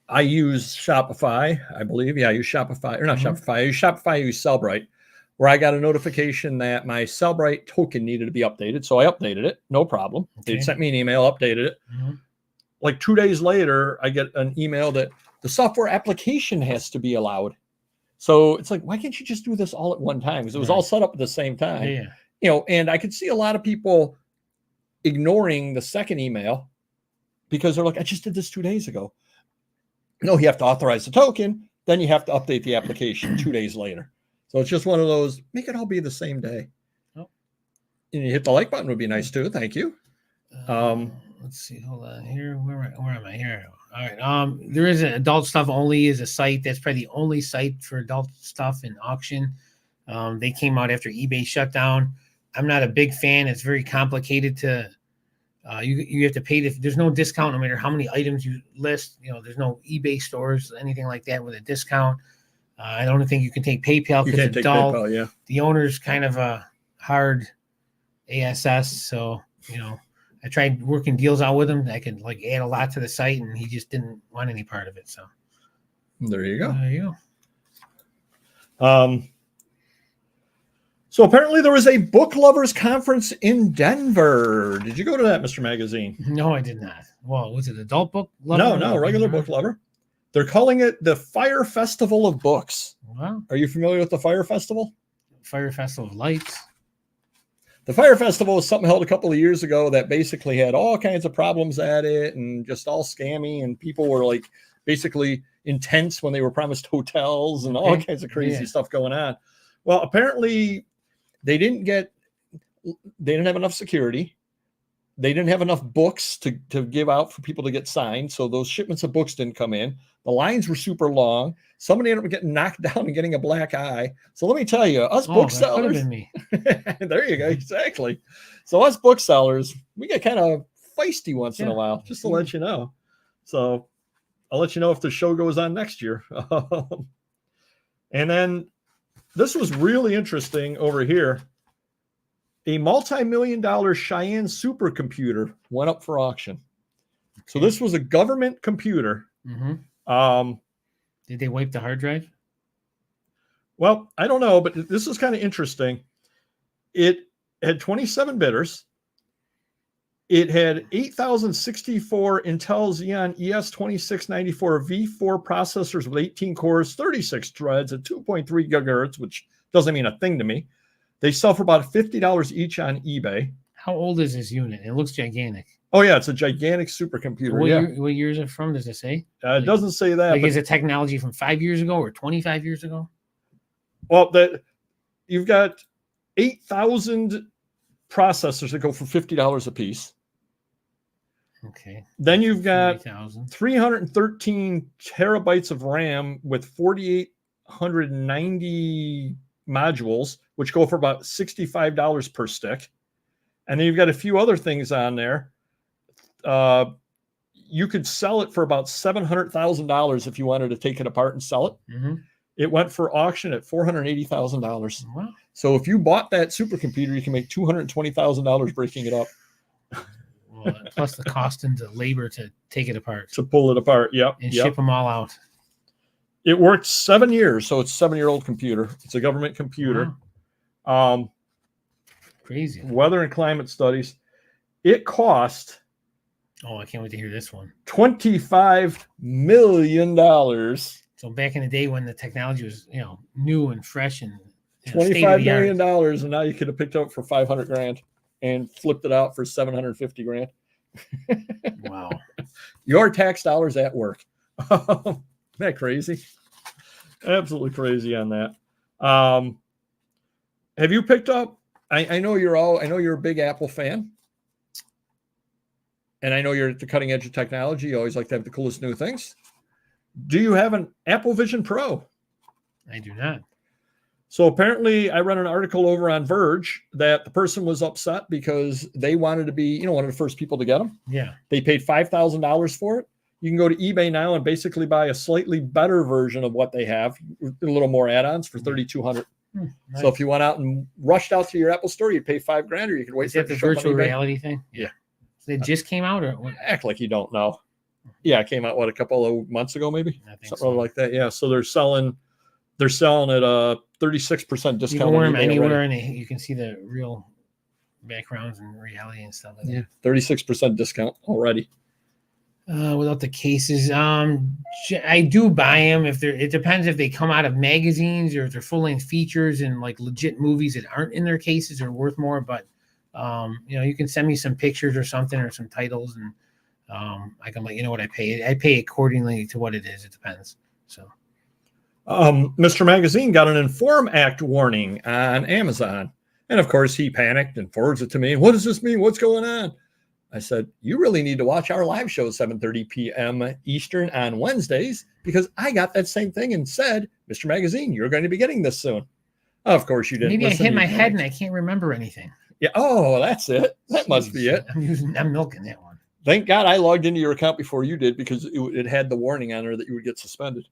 Speaker 1: I use Shopify, I believe. Yeah, I use Shopify, or not Shopify. I use Shopify, I use Sellbrite, where I got a notification that my Sellbrite token needed to be updated. So I updated it, no problem. Okay. They sent me an email, updated it. Like 2 days later, I get an email that the software application has to be allowed. So it's like, why can't you just do this all at one time? Because it was all set up at the same time. Yeah. And I could see a lot of people ignoring the second email because they're like, I just did this 2 days ago. No, you have to authorize the token. Then you have to update the application 2 days later. So it's just one of those, make it all be the same day. Oh. And you hit the like button would be nice too. Thank you.
Speaker 2: Let's see. Hold on here. Where am I here? All right. There is an adult stuff only is a site. That's probably the only site for adult stuff in auction. They came out after eBay shut down. I'm not a big fan. It's very complicated to, you have to pay. There's no discount no matter how many items you list. There's no eBay stores, anything like that with a discount. I don't think you can take PayPal because it's adult. PayPal, yeah. The owner's kind of a hard ASS. So, I tried working deals out with him. I could add a lot to the site and he just didn't want any part of it. So
Speaker 1: there you go.
Speaker 2: There you go.
Speaker 1: So apparently there was a book lovers conference in Denver. Did you go to that, Mr. Magazine?
Speaker 2: No, I did not. Well, was it adult book lover?
Speaker 1: No, regular book lover. They're calling it the Fire Festival of Books.
Speaker 2: Wow.
Speaker 1: Are you familiar with the Fire Festival?
Speaker 2: Fire Festival of Lights.
Speaker 1: The Fire Festival was something held a couple of years ago that basically had all kinds of problems at it and just all scammy, and people were like basically intense when they were promised hotels and all kinds of crazy stuff going on. Well, apparently they didn't have enough security. They didn't have enough books to give out for people to get signed. So those shipments of books didn't come in. The lines were super long. Somebody ended up getting knocked down and getting a black eye. So let me tell you, us booksellers.
Speaker 2: Could have been me.
Speaker 1: There you go. Exactly. So us booksellers, we get kind of feisty once in a while, just to let you know. So I'll let you know if the show goes on next year. And then this was really interesting over here. A multi-million-dollar Cheyenne supercomputer went up for auction. So this was a government computer.
Speaker 2: Mm-hmm. Did they wipe the hard drive?
Speaker 1: Well, I don't know, but this is kind of interesting. It had 27 bidders. It had 8,064 Intel Xeon ES2694 V4 processors with 18 cores, 36 threads at 2.3 gigahertz, which doesn't mean a thing to me. They sell for about $50 each on eBay.
Speaker 2: How old is this unit? It looks gigantic.
Speaker 1: Oh, yeah, it's a gigantic supercomputer.
Speaker 2: What year is it from? Does it say?
Speaker 1: It doesn't say that.
Speaker 2: Like, is it technology from 5 years ago or 25 years ago?
Speaker 1: Well, you've got 8,000 processors that go for $50 a piece.
Speaker 2: Okay.
Speaker 1: Then you've got
Speaker 2: 3,000.
Speaker 1: 313 terabytes of RAM with 4,890 modules, which go for about $65 per stick. And then you've got a few other things on there. You could sell it for about $700,000 if you wanted to take it apart and sell it.
Speaker 2: Mm-hmm.
Speaker 1: It went for auction at $480,000.
Speaker 2: Wow.
Speaker 1: So if you bought that supercomputer, you can make $220,000 breaking it up.
Speaker 2: Well, plus the cost and the labor to take it apart.
Speaker 1: To pull it apart, yep.
Speaker 2: And ship them all out.
Speaker 1: It worked 7 years, so it's a 7-year-old computer. It's a government computer.
Speaker 2: Wow. Crazy.
Speaker 1: Weather and climate studies. It cost...
Speaker 2: Oh, I can't wait to hear this one.
Speaker 1: $25 million.
Speaker 2: So back in the day when the technology was, new and fresh and
Speaker 1: $25 million, and now you could have picked it up for $500,000 and flipped it out for $750,000.
Speaker 2: Wow.
Speaker 1: Your tax dollars at work. Isn't that crazy? Absolutely crazy on that. Have you picked up? I know you're a big Apple fan. And I know you're at the cutting edge of technology. You always like to have the coolest new things. Do you have an Apple Vision Pro?
Speaker 2: I do not.
Speaker 1: So apparently I read an article over on Verge that the person was upset because they wanted to be, one of the first people to get them.
Speaker 2: Yeah.
Speaker 1: They paid $5,000 for it. You can go to eBay now and basically buy a slightly better version of what they have, a little more add-ons for $3,200.
Speaker 2: Nice.
Speaker 1: So if you went out and rushed out to your Apple store, you'd pay $5,000, or you could wait for it to
Speaker 2: the
Speaker 1: show up on
Speaker 2: virtual
Speaker 1: eBay.
Speaker 2: reality thing.
Speaker 1: Yeah.
Speaker 2: It just came out, or what?
Speaker 1: Act like you don't know. Yeah, it came out a couple of months ago, maybe something like that. Yeah, so they're selling at a 36% discount.
Speaker 2: You can wear them anywhere, and you can see the real backgrounds and reality and stuff like that.
Speaker 1: 36% discount already.
Speaker 2: Without the cases, I do buy them if it depends if they come out of magazines or if they're full-length features and like legit movies that aren't in their cases are worth more. But you can send me some pictures or something or some titles, and I can let you know what I pay. I pay accordingly to what it is. It depends. So,
Speaker 1: Mr. Magazine got an Inform Act warning on Amazon, and of course he panicked and forwards it to me. What does this mean? What's going on? I said, you really need to watch our live show 7:30 p.m. Eastern on Wednesdays, because I got that same thing and said, Mr. Magazine, you're going to be getting this soon. Of course you didn't.
Speaker 2: Maybe I hit my head and I can't remember anything.
Speaker 1: Yeah. Oh, that's it. That must be it.
Speaker 2: I'm milking that one.
Speaker 1: Thank God I logged into your account before you did, because it had the warning on there that you would get suspended.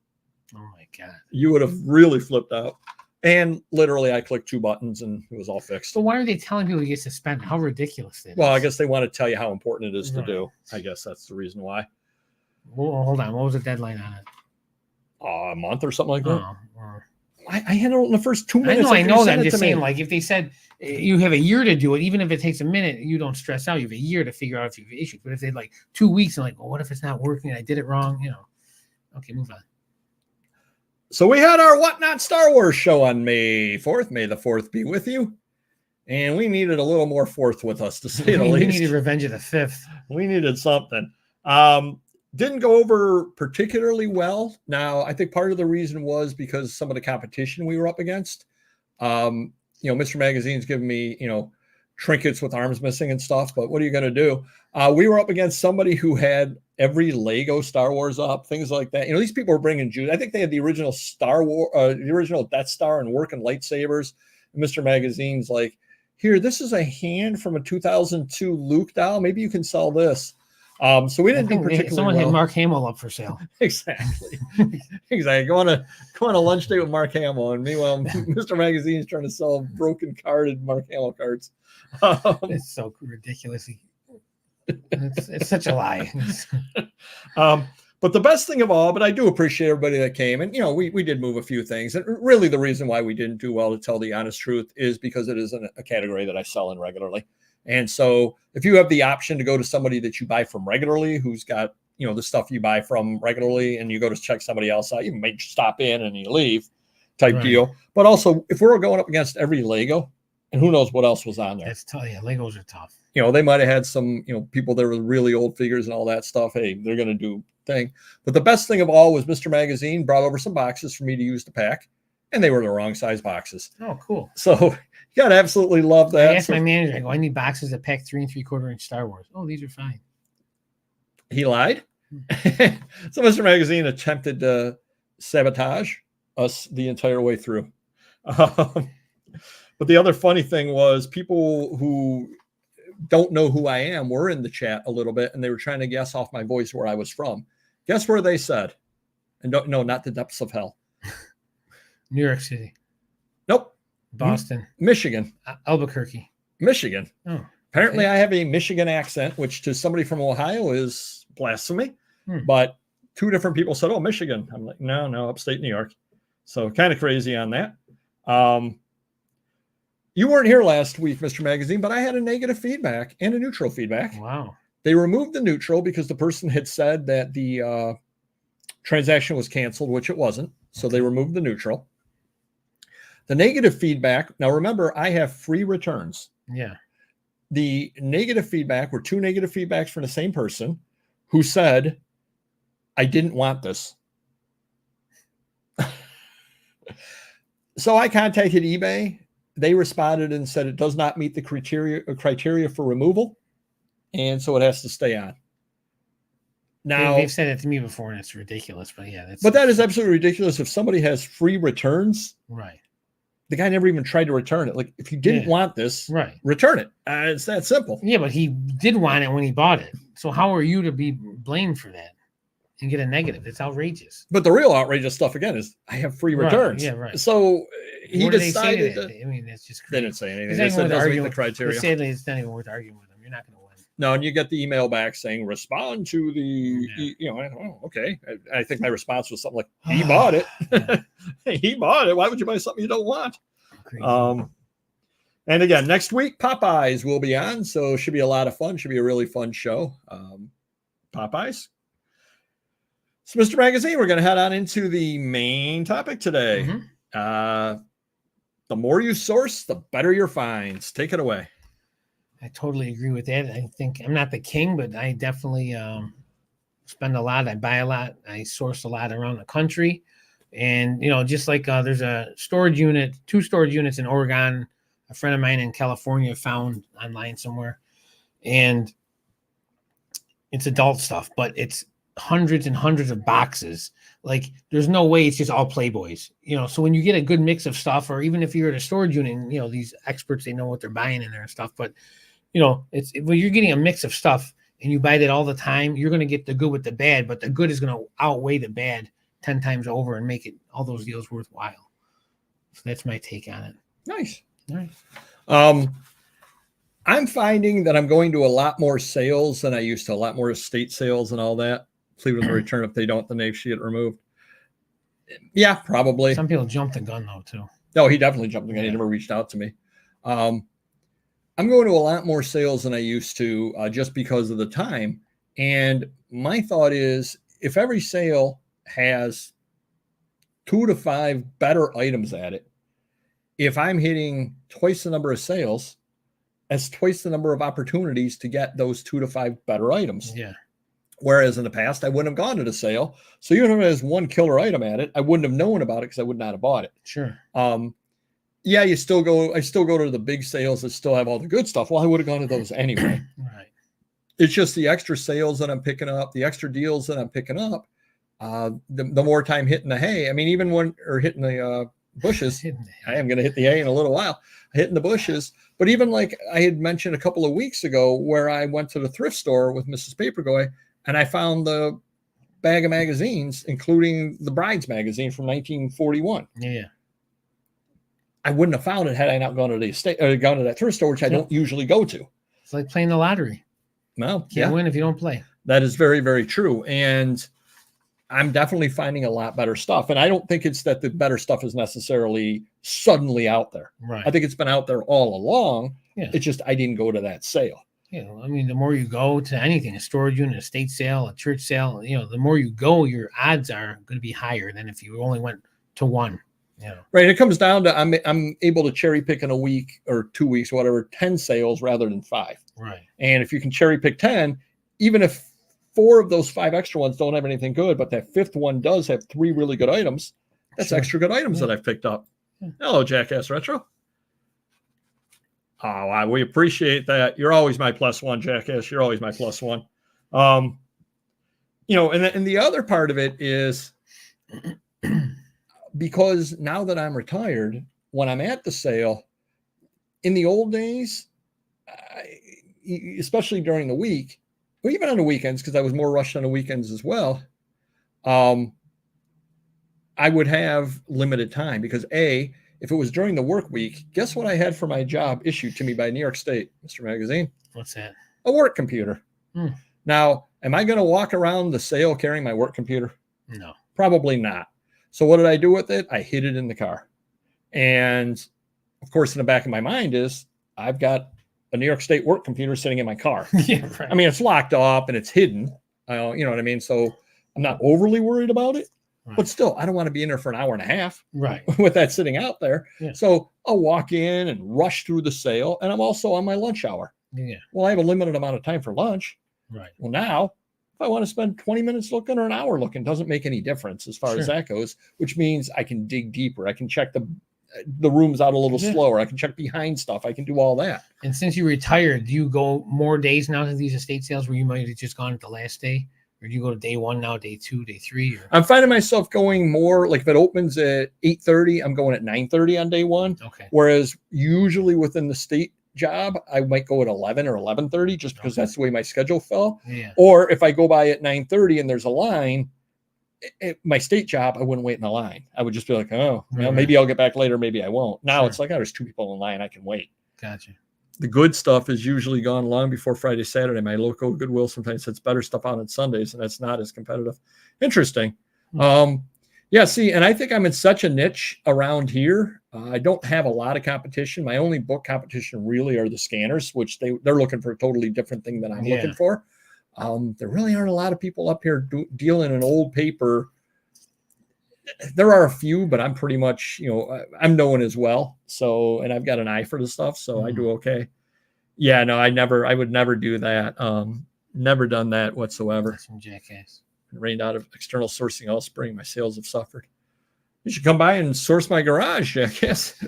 Speaker 2: Oh my God.
Speaker 1: You would have really flipped out. And literally I clicked 2 buttons and it was all fixed.
Speaker 2: So why are they telling people to get suspended? How ridiculous that is.
Speaker 1: Well, I guess they want to tell you how important it is to do. I guess that's the reason why.
Speaker 2: Well, hold on. What was the deadline on it?
Speaker 1: A month or something like that. I handle it in the first 2 minutes.
Speaker 2: I know that. I'm
Speaker 1: send it
Speaker 2: just
Speaker 1: to me.
Speaker 2: saying, like, if they said you have a year to do it, even if it takes a minute, you don't stress out. You have a year to figure out if you have issues. But if they like 2 weeks and like, well, what if it's not working? And I did it wrong. You know, okay, move on.
Speaker 1: So we had our Whatnot Star Wars show on May 4th. May the 4th be with you. And we needed a little more 4th with us, to say the least.
Speaker 2: We needed Revenge of the 5th.
Speaker 1: We needed something. Didn't go over particularly well. Now, I think part of the reason was because some of the competition we were up against. Mr. Magazine's giving me, trinkets with arms missing and stuff, but what are you going to do? We were up against somebody who had every Lego Star Wars up, things like that. These people were bringing Jude. I think they had the original the original Death Star and working lightsabers. And Mr. Magazine's like, here, this is a hand from a 2002 Luke doll. Maybe you can sell this. So we didn't do particularly
Speaker 2: someone
Speaker 1: well.
Speaker 2: had Mark Hamill up for sale.
Speaker 1: Exactly. Go on a lunch date with Mark Hamill, and meanwhile, Mr. Magazine's trying to sell broken carded Mark Hamill cards.
Speaker 2: It's so ridiculous. It's such a lie.
Speaker 1: But the best thing of all, but I do appreciate everybody that came, and we did move a few things, and really the reason why we didn't do well, to tell the honest truth, is because it isn't a category that I sell in regularly. And so if you have the option to go to somebody that you buy from regularly, who's got, the stuff you buy from regularly, and you go to check somebody else out, you may stop in and you leave type deal. But also, if we're going up against every Lego, and who knows what else was on there.
Speaker 2: That's tough. Yeah, Legos are tough.
Speaker 1: They might have had some, people that were really old figures and all that stuff. Hey, they're going to do thing. But the best thing of all was Mr. Magazine brought over some boxes for me to use to pack, and they were the wrong size boxes.
Speaker 2: Oh, cool.
Speaker 1: So you gotta absolutely love that.
Speaker 2: I asked my manager, I go, I need boxes that pack 3 3/4 inch Star Wars. Oh, these are fine.
Speaker 1: He lied. So Mr. Magazine attempted to sabotage us the entire way through. But the other funny thing was, people who don't know who I am were in the chat a little bit, and they were trying to guess off my voice where I was from. Guess where they said? And no, not the depths of hell.
Speaker 2: New York City.
Speaker 1: Nope.
Speaker 2: Boston.
Speaker 1: Michigan.
Speaker 2: Albuquerque.
Speaker 1: Michigan.
Speaker 2: Oh.
Speaker 1: Apparently I have a Michigan accent, which to somebody from Ohio is blasphemy. But 2 different people said, oh, Michigan. I'm like, no, upstate New York. So kind of crazy on that. You weren't here last week, Mr. Magazine, but I had a negative feedback and a neutral feedback.
Speaker 2: Wow.
Speaker 1: They removed the neutral because the person had said that the transaction was canceled, which it wasn't. So they removed the neutral. The negative feedback, now remember, I have free returns.
Speaker 2: Yeah.
Speaker 1: The negative feedback were 2 negative feedbacks from the same person who said, I didn't want this. So I contacted eBay. They responded and said it does not meet the criteria for removal, and so it has to stay on. Now
Speaker 2: they've said it to me before, and it's ridiculous. But yeah,
Speaker 1: that is absolutely ridiculous. If somebody has free returns,
Speaker 2: right?
Speaker 1: The guy never even tried to return it. Like, if you didn't want this,
Speaker 2: right,
Speaker 1: return it. It's that simple.
Speaker 2: Yeah, but he did want it when he bought it. So how are you to be blamed for that and get a negative? It's outrageous.
Speaker 1: But the real outrageous stuff, again, is I have free returns.
Speaker 2: Yeah, right.
Speaker 1: So he decided
Speaker 2: to, I mean, it's just
Speaker 1: crazy. They didn't say anything.
Speaker 2: They said it doesn't meet
Speaker 1: the criteria.
Speaker 2: Sadly, it's not even worth arguing with them. You're not going to win.
Speaker 1: No, and you get the email back saying, respond to the, okay. I think my response was something like, he bought it. He bought it. Why would you buy something you don't want? And again, next week, Popeyes will be on. So it should be a lot of fun. Should be a really fun show. Popeyes. So, Mr. Magazine, we're going to head on into the main topic today. The more you source, the better your finds. Take it away.
Speaker 2: I totally agree with that. I think I'm not the king, but I definitely spend a lot. I buy a lot. I source a lot around the country. And, just like there's a storage unit, 2 storage units in Oregon, a friend of mine in California found online somewhere. And it's adult stuff, but it's hundreds and hundreds of boxes. Like, there's no way it's just all Playboys, so when you get a good mix of stuff, or even if you're at a storage unit, and, these experts, they know what they're buying in there and stuff, but it's when you're getting a mix of stuff and you buy that all the time, you're going to get the good with the bad, but the good is going to outweigh the bad 10 times over and make it all those deals worthwhile. So that's my take on it.
Speaker 1: Nice. I'm finding that I'm going to a lot more sales than I used to, a lot more estate sales and all that. Leave them to return. If they don't, then they should get removed. Yeah, probably.
Speaker 2: Some people jump the gun though too.
Speaker 1: No, he definitely jumped the gun.
Speaker 2: Yeah.
Speaker 1: He never reached out to me. I'm going to a lot more sales than I used to just because of the time. And my thought is if every sale has 2 to 5 better items at it, if I'm hitting twice the number of sales, that's twice the number of opportunities to get those 2 to 5 better items.
Speaker 2: Yeah.
Speaker 1: Whereas in the past, I wouldn't have gone to the sale. So even if it has one killer item at it, I wouldn't have known about it because I would not have bought it.
Speaker 2: Sure.
Speaker 1: Yeah, I still go to the big sales that still have all the good stuff. Well, I would have gone to those anyway.
Speaker 2: Right.
Speaker 1: It's just the extra sales that I'm picking up, the extra deals that I'm picking up, the more time hitting the hay. I mean, even when, or hitting the bushes, I am going to hit the hay in a little while, hitting the bushes. But even like I had mentioned a couple of weeks ago where I went to the thrift store with Mrs. Papergoy and I found the bag of magazines, including the Bride's magazine from 1941.
Speaker 2: Yeah.
Speaker 1: I wouldn't have found it had I not gone to the estate or gone to that thrift store, which I don't usually go to.
Speaker 2: It's like playing the lottery.
Speaker 1: Well,
Speaker 2: Can't win if you don't play.
Speaker 1: That is very, very true. And I'm definitely finding a lot better stuff. And I don't think it's that the better stuff is necessarily suddenly out there.
Speaker 2: Right.
Speaker 1: I think it's been out there all along.
Speaker 2: Yeah.
Speaker 1: It's just I didn't go to that sale.
Speaker 2: Yeah, I mean, the more you go to anything, a storage unit, a estate sale, a church sale, the more you go, your odds are going to be higher than if you only went to one. Yeah.
Speaker 1: Right. It comes down to I'm able to cherry pick in a week or 2 weeks, whatever, 10 sales rather than 5.
Speaker 2: Right.
Speaker 1: And if you can cherry pick 10, even if 4 of those 5 extra ones don't have anything good, but that 5th one does have 3 really good items, that's extra good items that I've picked up. Yeah. Hello, Jackass Retro. Oh, we appreciate that. You're always my +1, Jackass. You're always my +1. And the other part of it is because now that I'm retired, when I'm at the sale, in the old days, especially during the week, or even on the weekends, because I was more rushed on the weekends as well, I would have limited time because if it was during the work week, guess what I had for my job issued to me by New York State, Mr. Magazine?
Speaker 2: What's that?
Speaker 1: A work computer. Now, am I going to walk around the sale carrying my work computer?
Speaker 2: No.
Speaker 1: Probably not. So what did I do with it? I hid it in the car. And of course, in the back of my mind is I've got a New York State work computer sitting in my car.
Speaker 2: Yeah, right.
Speaker 1: I mean, it's locked up and it's hidden. You know what I mean? So I'm not overly worried about it. Right. But still, I don't want to be in there for an hour and a half with that sitting out there. Yeah. So I'll walk in and rush through the sale. And I'm also on my lunch hour.
Speaker 2: Yeah.
Speaker 1: Well, I have a limited amount of time for lunch.
Speaker 2: Right.
Speaker 1: Well, now, if I want to spend 20 minutes looking or an hour looking, doesn't make any difference as far as that goes, which means I can dig deeper. I can check the rooms out a little slower. I can check behind stuff. I can do all that.
Speaker 2: And since you retired, do you go more days now to these estate sales where you might have just gone at the last day? Or do you go to day 1 now, day 2, day 3? Or?
Speaker 1: I'm finding myself going more, like if it opens at 8:30, I'm going at 9:30 on day 1.
Speaker 2: Okay.
Speaker 1: Whereas usually within the state job, I might go at 11 or 11:30 just because that's the way my schedule fell.
Speaker 2: Yeah.
Speaker 1: Or if I go by at 9:30 and there's a line, my state job, I wouldn't wait in the line. I would just be like, well, maybe I'll get back later. Maybe I won't. Now it's like, there's 2 people in line. I can wait.
Speaker 2: Gotcha. The
Speaker 1: good stuff is usually gone long before Friday, Saturday. My local Goodwill sometimes sets better stuff out on Sundays, and that's not as competitive. Interesting. Yeah, see, and I think I'm in such a niche around here. I don't have a lot of competition. My only book competition really are the scanners, which they're looking for a totally different thing than I'm looking for. There really aren't a lot of people up here dealing in old paper. There are a few, but I'm pretty much, I'm known as well. So, and I've got an eye for the stuff, so I do okay. Yeah, no, I would never do that. Never done that whatsoever.
Speaker 2: Some jackass.
Speaker 1: Rained out of external sourcing all spring. My sales have suffered. You should come by and source my garage, jackass.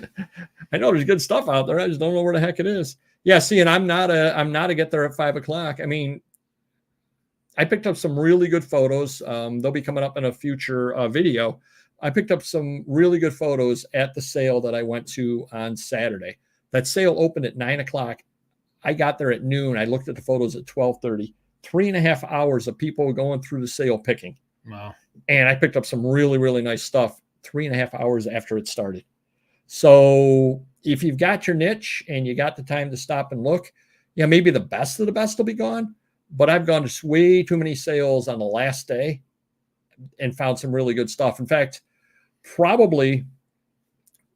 Speaker 1: I know there's good stuff out there. I just don't know where the heck it is. Yeah, see, and I'm not a get there at 5 o'clock. I mean, I picked up some really good photos. They'll be coming up in a future video. I picked up some really good photos at the sale that I went to on Saturday. That sale opened at 9 o'clock. I got there at noon. I looked at the photos at 12:30. 3.5 hours of people going through the sale picking.
Speaker 2: Wow. And
Speaker 1: I picked up some really, really nice stuff 3.5 hours after it started. So if you've got your niche and you got the time to stop and look, maybe the best of the best will be gone. But I've gone to way too many sales on the last day and found some really good stuff. In fact, probably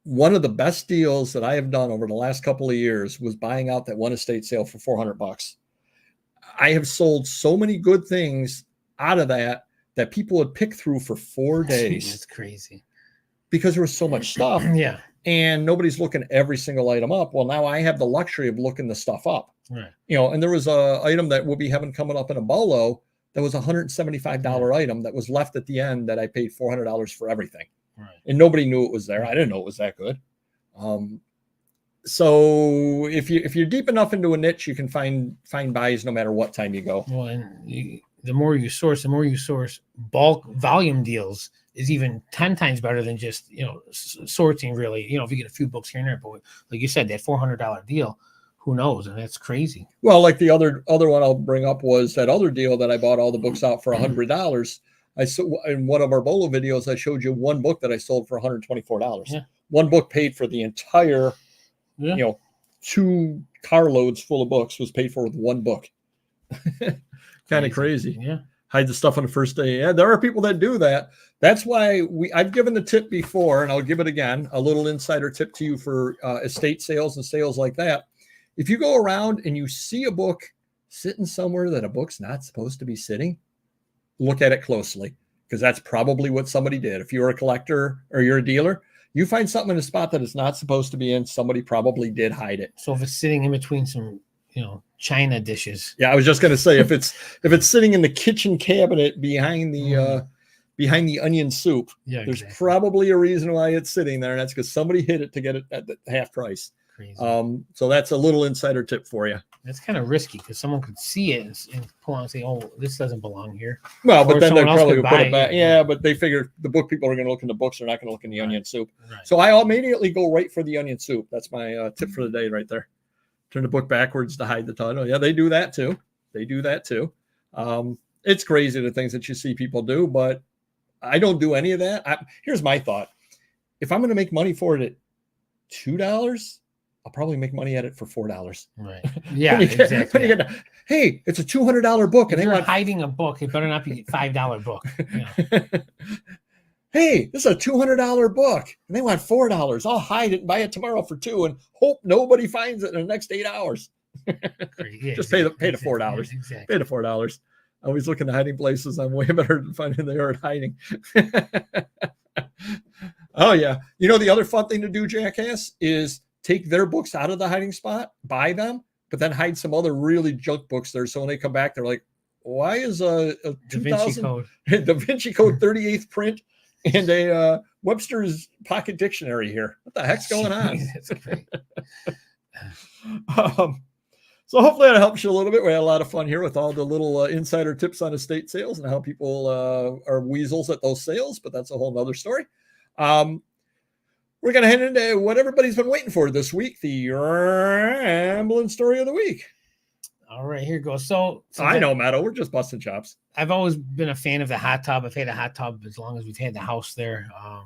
Speaker 1: one of the best deals that I have done over the last couple of years was buying out that one estate sale for $400. I have sold so many good things out of that people would pick through for 4 days.
Speaker 2: That's crazy.
Speaker 1: Because there was so much stuff.
Speaker 2: Yeah.
Speaker 1: And nobody's looking every single item up. Well, now I have the luxury of looking the stuff up.
Speaker 2: Right.
Speaker 1: And there was a item that we'll be having coming up in a bolo that was a $175 item that was left at the end that I paid $400 for everything.
Speaker 2: Right.
Speaker 1: And nobody knew it was there. I didn't know it was that good. So if you're deep enough into a niche, you can find buys no matter what time you go.
Speaker 2: Well, and the more you source, bulk volume deals is even 10 times better than just, sourcing really, if you get a few books here and there, but like you said, that $400 deal, who knows? And that's crazy.
Speaker 1: Well, like the other one I'll bring up was that other deal that I bought all the books out for $100. I saw in one of our bolo videos, I showed you one book that I sold for $124.
Speaker 2: Yeah.
Speaker 1: One book paid for the entire, 2 carloads full of books was paid for with one book. Kind of crazy.
Speaker 2: Yeah.
Speaker 1: Hide the stuff on the first day. Yeah, there are people that do that. That's why I've given the tip before, and I'll give it again, a little insider tip to you for estate sales and sales like that. If you go around and you see a book sitting somewhere that a book's not supposed to be sitting, look at it closely, because that's probably what somebody did. If you're a collector or you're a dealer, you find something in a spot that it's not supposed to be in, somebody probably did hide it.
Speaker 2: So if it's sitting in between some, China dishes.
Speaker 1: Yeah, I was just going to say, if it's sitting in the kitchen cabinet behind the onion soup, there's probably a reason why it's sitting there, and that's because somebody hid it to get it at the half price.
Speaker 2: Crazy.
Speaker 1: So that's a little insider tip for you.
Speaker 2: That's kind of risky because someone could see it and pull out and say, "Oh, this doesn't belong here."
Speaker 1: Well, but then they probably would put it back. Yeah, but they figure the book people are going to look in the books; they're not going to look in the onion soup.
Speaker 2: Right.
Speaker 1: So I immediately go right for the onion soup. That's my tip for the day, right there. Turn the book backwards to hide the title. Yeah, they do that too. It's crazy the things that you see people do, but I don't do any of that. Here's my thought: if I'm going to make money for it at $2, I'll probably make money at it for $4.
Speaker 2: Right. Yeah. Exactly.
Speaker 1: Hey, it's a $200 book,
Speaker 2: and they're hiding a book. It better not be a $5 book.
Speaker 1: Hey, this is a $200 book, and they want $4. I'll hide it and buy it tomorrow for $2, and hope nobody finds it in the next 8 hours. Just pay the $4.
Speaker 2: Exactly.
Speaker 1: Pay the $4. I always look into hiding places. I'm way better than finding they are at hiding. Oh yeah, the other fun thing to do, Jackass, is take their books out of the hiding spot, buy them, but then hide some other really junk books there. So when they come back, they're like, "Why is a 2000 Da Vinci Code 38th print and a Webster's Pocket Dictionary here? What the heck's going on?"
Speaker 2: That's great.
Speaker 1: So hopefully that helps you a little bit. We had a lot of fun here with all the little insider tips on estate sales and how people are weasels at those sales, but that's a whole nother story. We're going to head into what everybody's been waiting for this week, the rambling story of the week.
Speaker 2: All right, here goes. So
Speaker 1: I know, Matto, we're just busting chops.
Speaker 2: I've always been a fan of the hot tub. I've had a hot tub as long as we've had the house there. I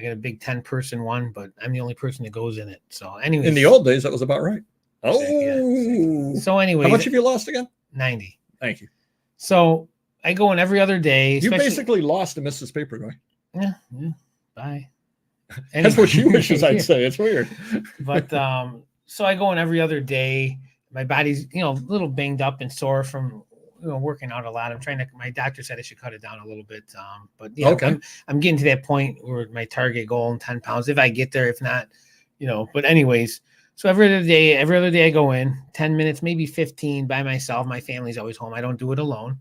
Speaker 2: got a big 10-person one, but I'm the only person that goes in it. So anyway,
Speaker 1: in the old days, that was about right. Oh,
Speaker 2: yeah. So anyway,
Speaker 1: how much have you lost again?
Speaker 2: 90.
Speaker 1: Thank you.
Speaker 2: So I go in every other day.
Speaker 1: You basically lost to Mrs. Paperboy.
Speaker 2: Yeah. Bye.
Speaker 1: Anyway. That's what she wishes I'd say. It's weird.
Speaker 2: But so I go in every other day. My body's a little banged up and sore from working out a lot. My doctor said I should cut it down a little bit. But yeah, okay. I'm getting to that point where my target goal in 10 pounds. If I get there, if not, but anyways. So every other day I go in 10 minutes, maybe 15 by myself. My family's always home. I don't do it alone.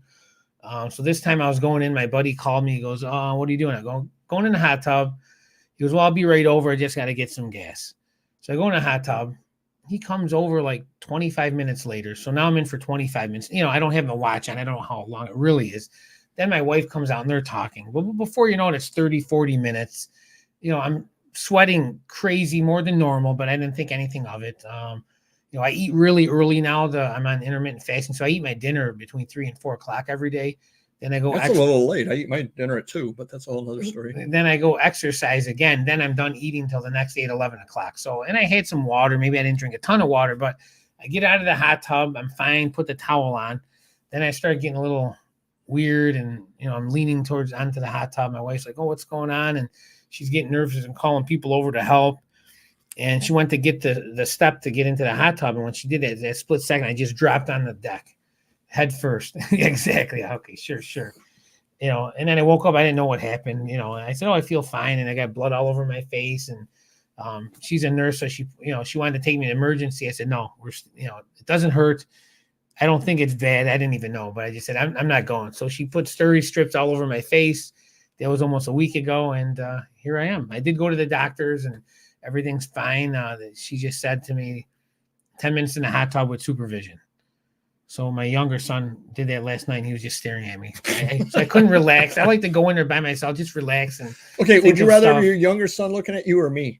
Speaker 2: So this time I was going in, my buddy called me. He goes, "Oh, what are you doing?" I go, "Going in the hot tub." He goes, "Well, I'll be right over. I just got to get some gas." So I go in the hot tub. He comes over like 25 minutes later. So now I'm in for 25 minutes. I don't have my watch on. I don't know how long it really is. Then my wife comes out and they're talking. But before you know it, it's 30, 40 minutes. I'm sweating crazy more than normal, but I didn't think anything of it. I eat really early now. I'm on intermittent fasting, so I eat my dinner between 3 and 4 o'clock every day. Then I go.
Speaker 1: That's a little late. I eat my dinner at 2, but that's a whole other story.
Speaker 2: Then I go exercise again. Then I'm done eating till the next day at 11 o'clock. So, and I had some water. Maybe I didn't drink a ton of water, but I get out of the hot tub. I'm fine. Put the towel on. Then I start getting a little weird, and I'm leaning onto the hot tub. My wife's like, "Oh, what's going on?" And she's getting nervous and calling people over to help. And she went to get the step to get into the hot tub. And when she did that split second, I just dropped on the deck head first. Exactly. Okay, sure. And then I woke up. I didn't know what happened. And I said, "Oh, I feel fine." And I got blood all over my face. And she's a nurse, so she wanted to take me to emergency. I said, "No, it doesn't hurt. I don't think it's bad." I didn't even know, but I just said, I'm not going. So she put sturdy strips all over my face. That was almost a week ago. And here I am. I did go to the doctors and everything's fine. She just said to me, 10 minutes in the hot tub with supervision. So my younger son did that last night. And he was just staring at me. So I couldn't relax. I like to go in there by myself, just relax. And
Speaker 1: okay, would you rather have your younger son looking at you or me?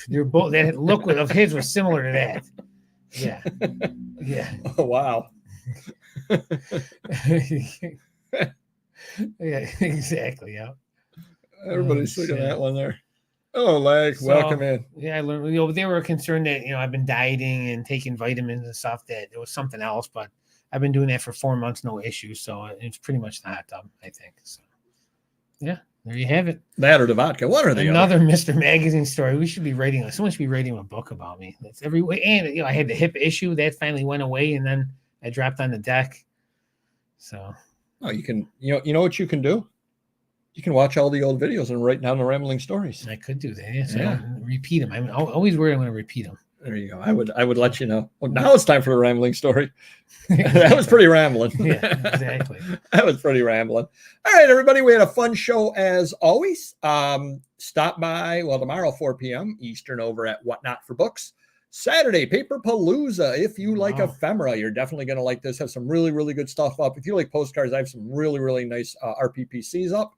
Speaker 2: You're both. That look of his was similar to that. Yeah. Yeah.
Speaker 1: Oh, wow.
Speaker 2: Yeah, exactly. Yeah.
Speaker 1: Everybody's looking at that one there. Oh, welcome in.
Speaker 2: Yeah, I learned. They were concerned that I've been dieting and taking vitamins and stuff. That it was something else, but I've been doing that for 4 months, no issues. So it's pretty much the hot tub, I think. So, yeah, there you have it.
Speaker 1: That or the vodka. What are they?
Speaker 2: Another Mr. Magazine story. We should be writing. Someone should be writing a book about me. That's every way. And I had the hip issue that finally went away, and then I dropped on the deck. So,
Speaker 1: you can. You know what you can do? You can watch all the old videos and write down the rambling stories.
Speaker 2: I could do that. So I don't repeat them. I'm always worried I'm going to repeat them.
Speaker 1: There you go. I would let you know. Well, now it's time for the rambling story. That was pretty rambling.
Speaker 2: Yeah, exactly.
Speaker 1: That was pretty rambling. All right, everybody. We had a fun show as always. Stop by, tomorrow, 4 p.m. Eastern over at Whatnot for Books. Saturday, Paper Palooza. If you like ephemera, you're definitely going to like this. Have some really, really good stuff up. If you like postcards, I have some really, really nice RPPCs up.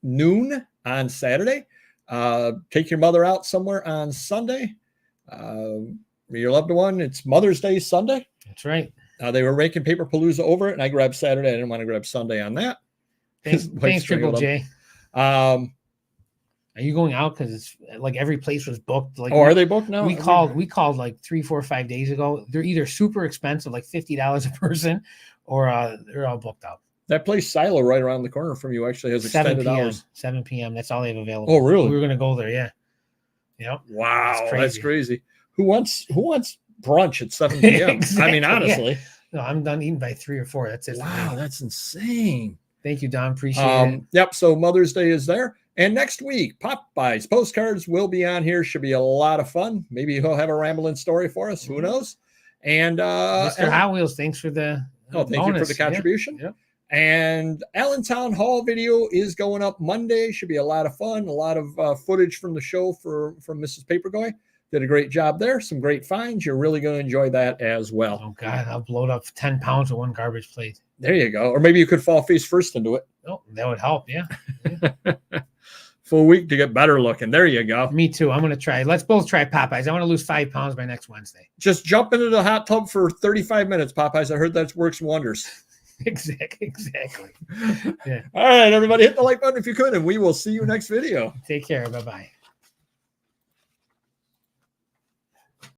Speaker 1: Noon on Saturday. Take your mother out somewhere on Sunday. Your loved one. It's Mother's Day Sunday.
Speaker 2: That's right.
Speaker 1: They were making Paper Palooza over it, and I grabbed Saturday. I didn't want to grab Sunday on that.
Speaker 2: Thanks Triple J. Are you going out? Because it's like every place was booked. Like,
Speaker 1: are they booked now?
Speaker 2: We called like 3, 4, 5 days ago. They're either super expensive, like $50 a person, or they're all booked out.
Speaker 1: That place Silo right around the corner from you actually has extended hours.
Speaker 2: 7 p.m. That's all they have available.
Speaker 1: Oh, really?
Speaker 2: We were going to go there. Yeah. Yep.
Speaker 1: Wow, that's crazy. Who wants brunch at 7 p.m.? Exactly, I mean, honestly.
Speaker 2: Yeah. No, I'm done eating by 3 or 4. That's it.
Speaker 1: Wow, that's insane.
Speaker 2: Thank you, Don. Appreciate it.
Speaker 1: Yep. So Mother's Day is there. And next week, Popeyes postcards will be on here. Should be a lot of fun. Maybe he'll have a rambling story for us. Who knows? And
Speaker 2: Mr. Hot Wheels, thanks for the
Speaker 1: thank you for the contribution.
Speaker 2: Yeah.
Speaker 1: And Allentown Hall video is going up Monday. Should be a lot of fun. A lot of footage from the show from Mrs. Papergoy. Did a great job there. Some great finds. You're really going to enjoy that as well.
Speaker 2: Oh, God. I'll blow up 10 pounds with one garbage plate.
Speaker 1: There you go. Or maybe you could fall face first into it.
Speaker 2: Oh, that would help. Yeah.
Speaker 1: Full week to get better looking. There you go.
Speaker 2: Me too. I'm going to try. Let's both try Popeyes. I want to lose 5 pounds by next Wednesday.
Speaker 1: Just jump into the hot tub for 35 minutes, Popeyes. I heard that works wonders.
Speaker 2: Exactly. Yeah.
Speaker 1: All right, everybody, hit the like button if you could, and we will see you next video.
Speaker 2: Take care. Bye-bye.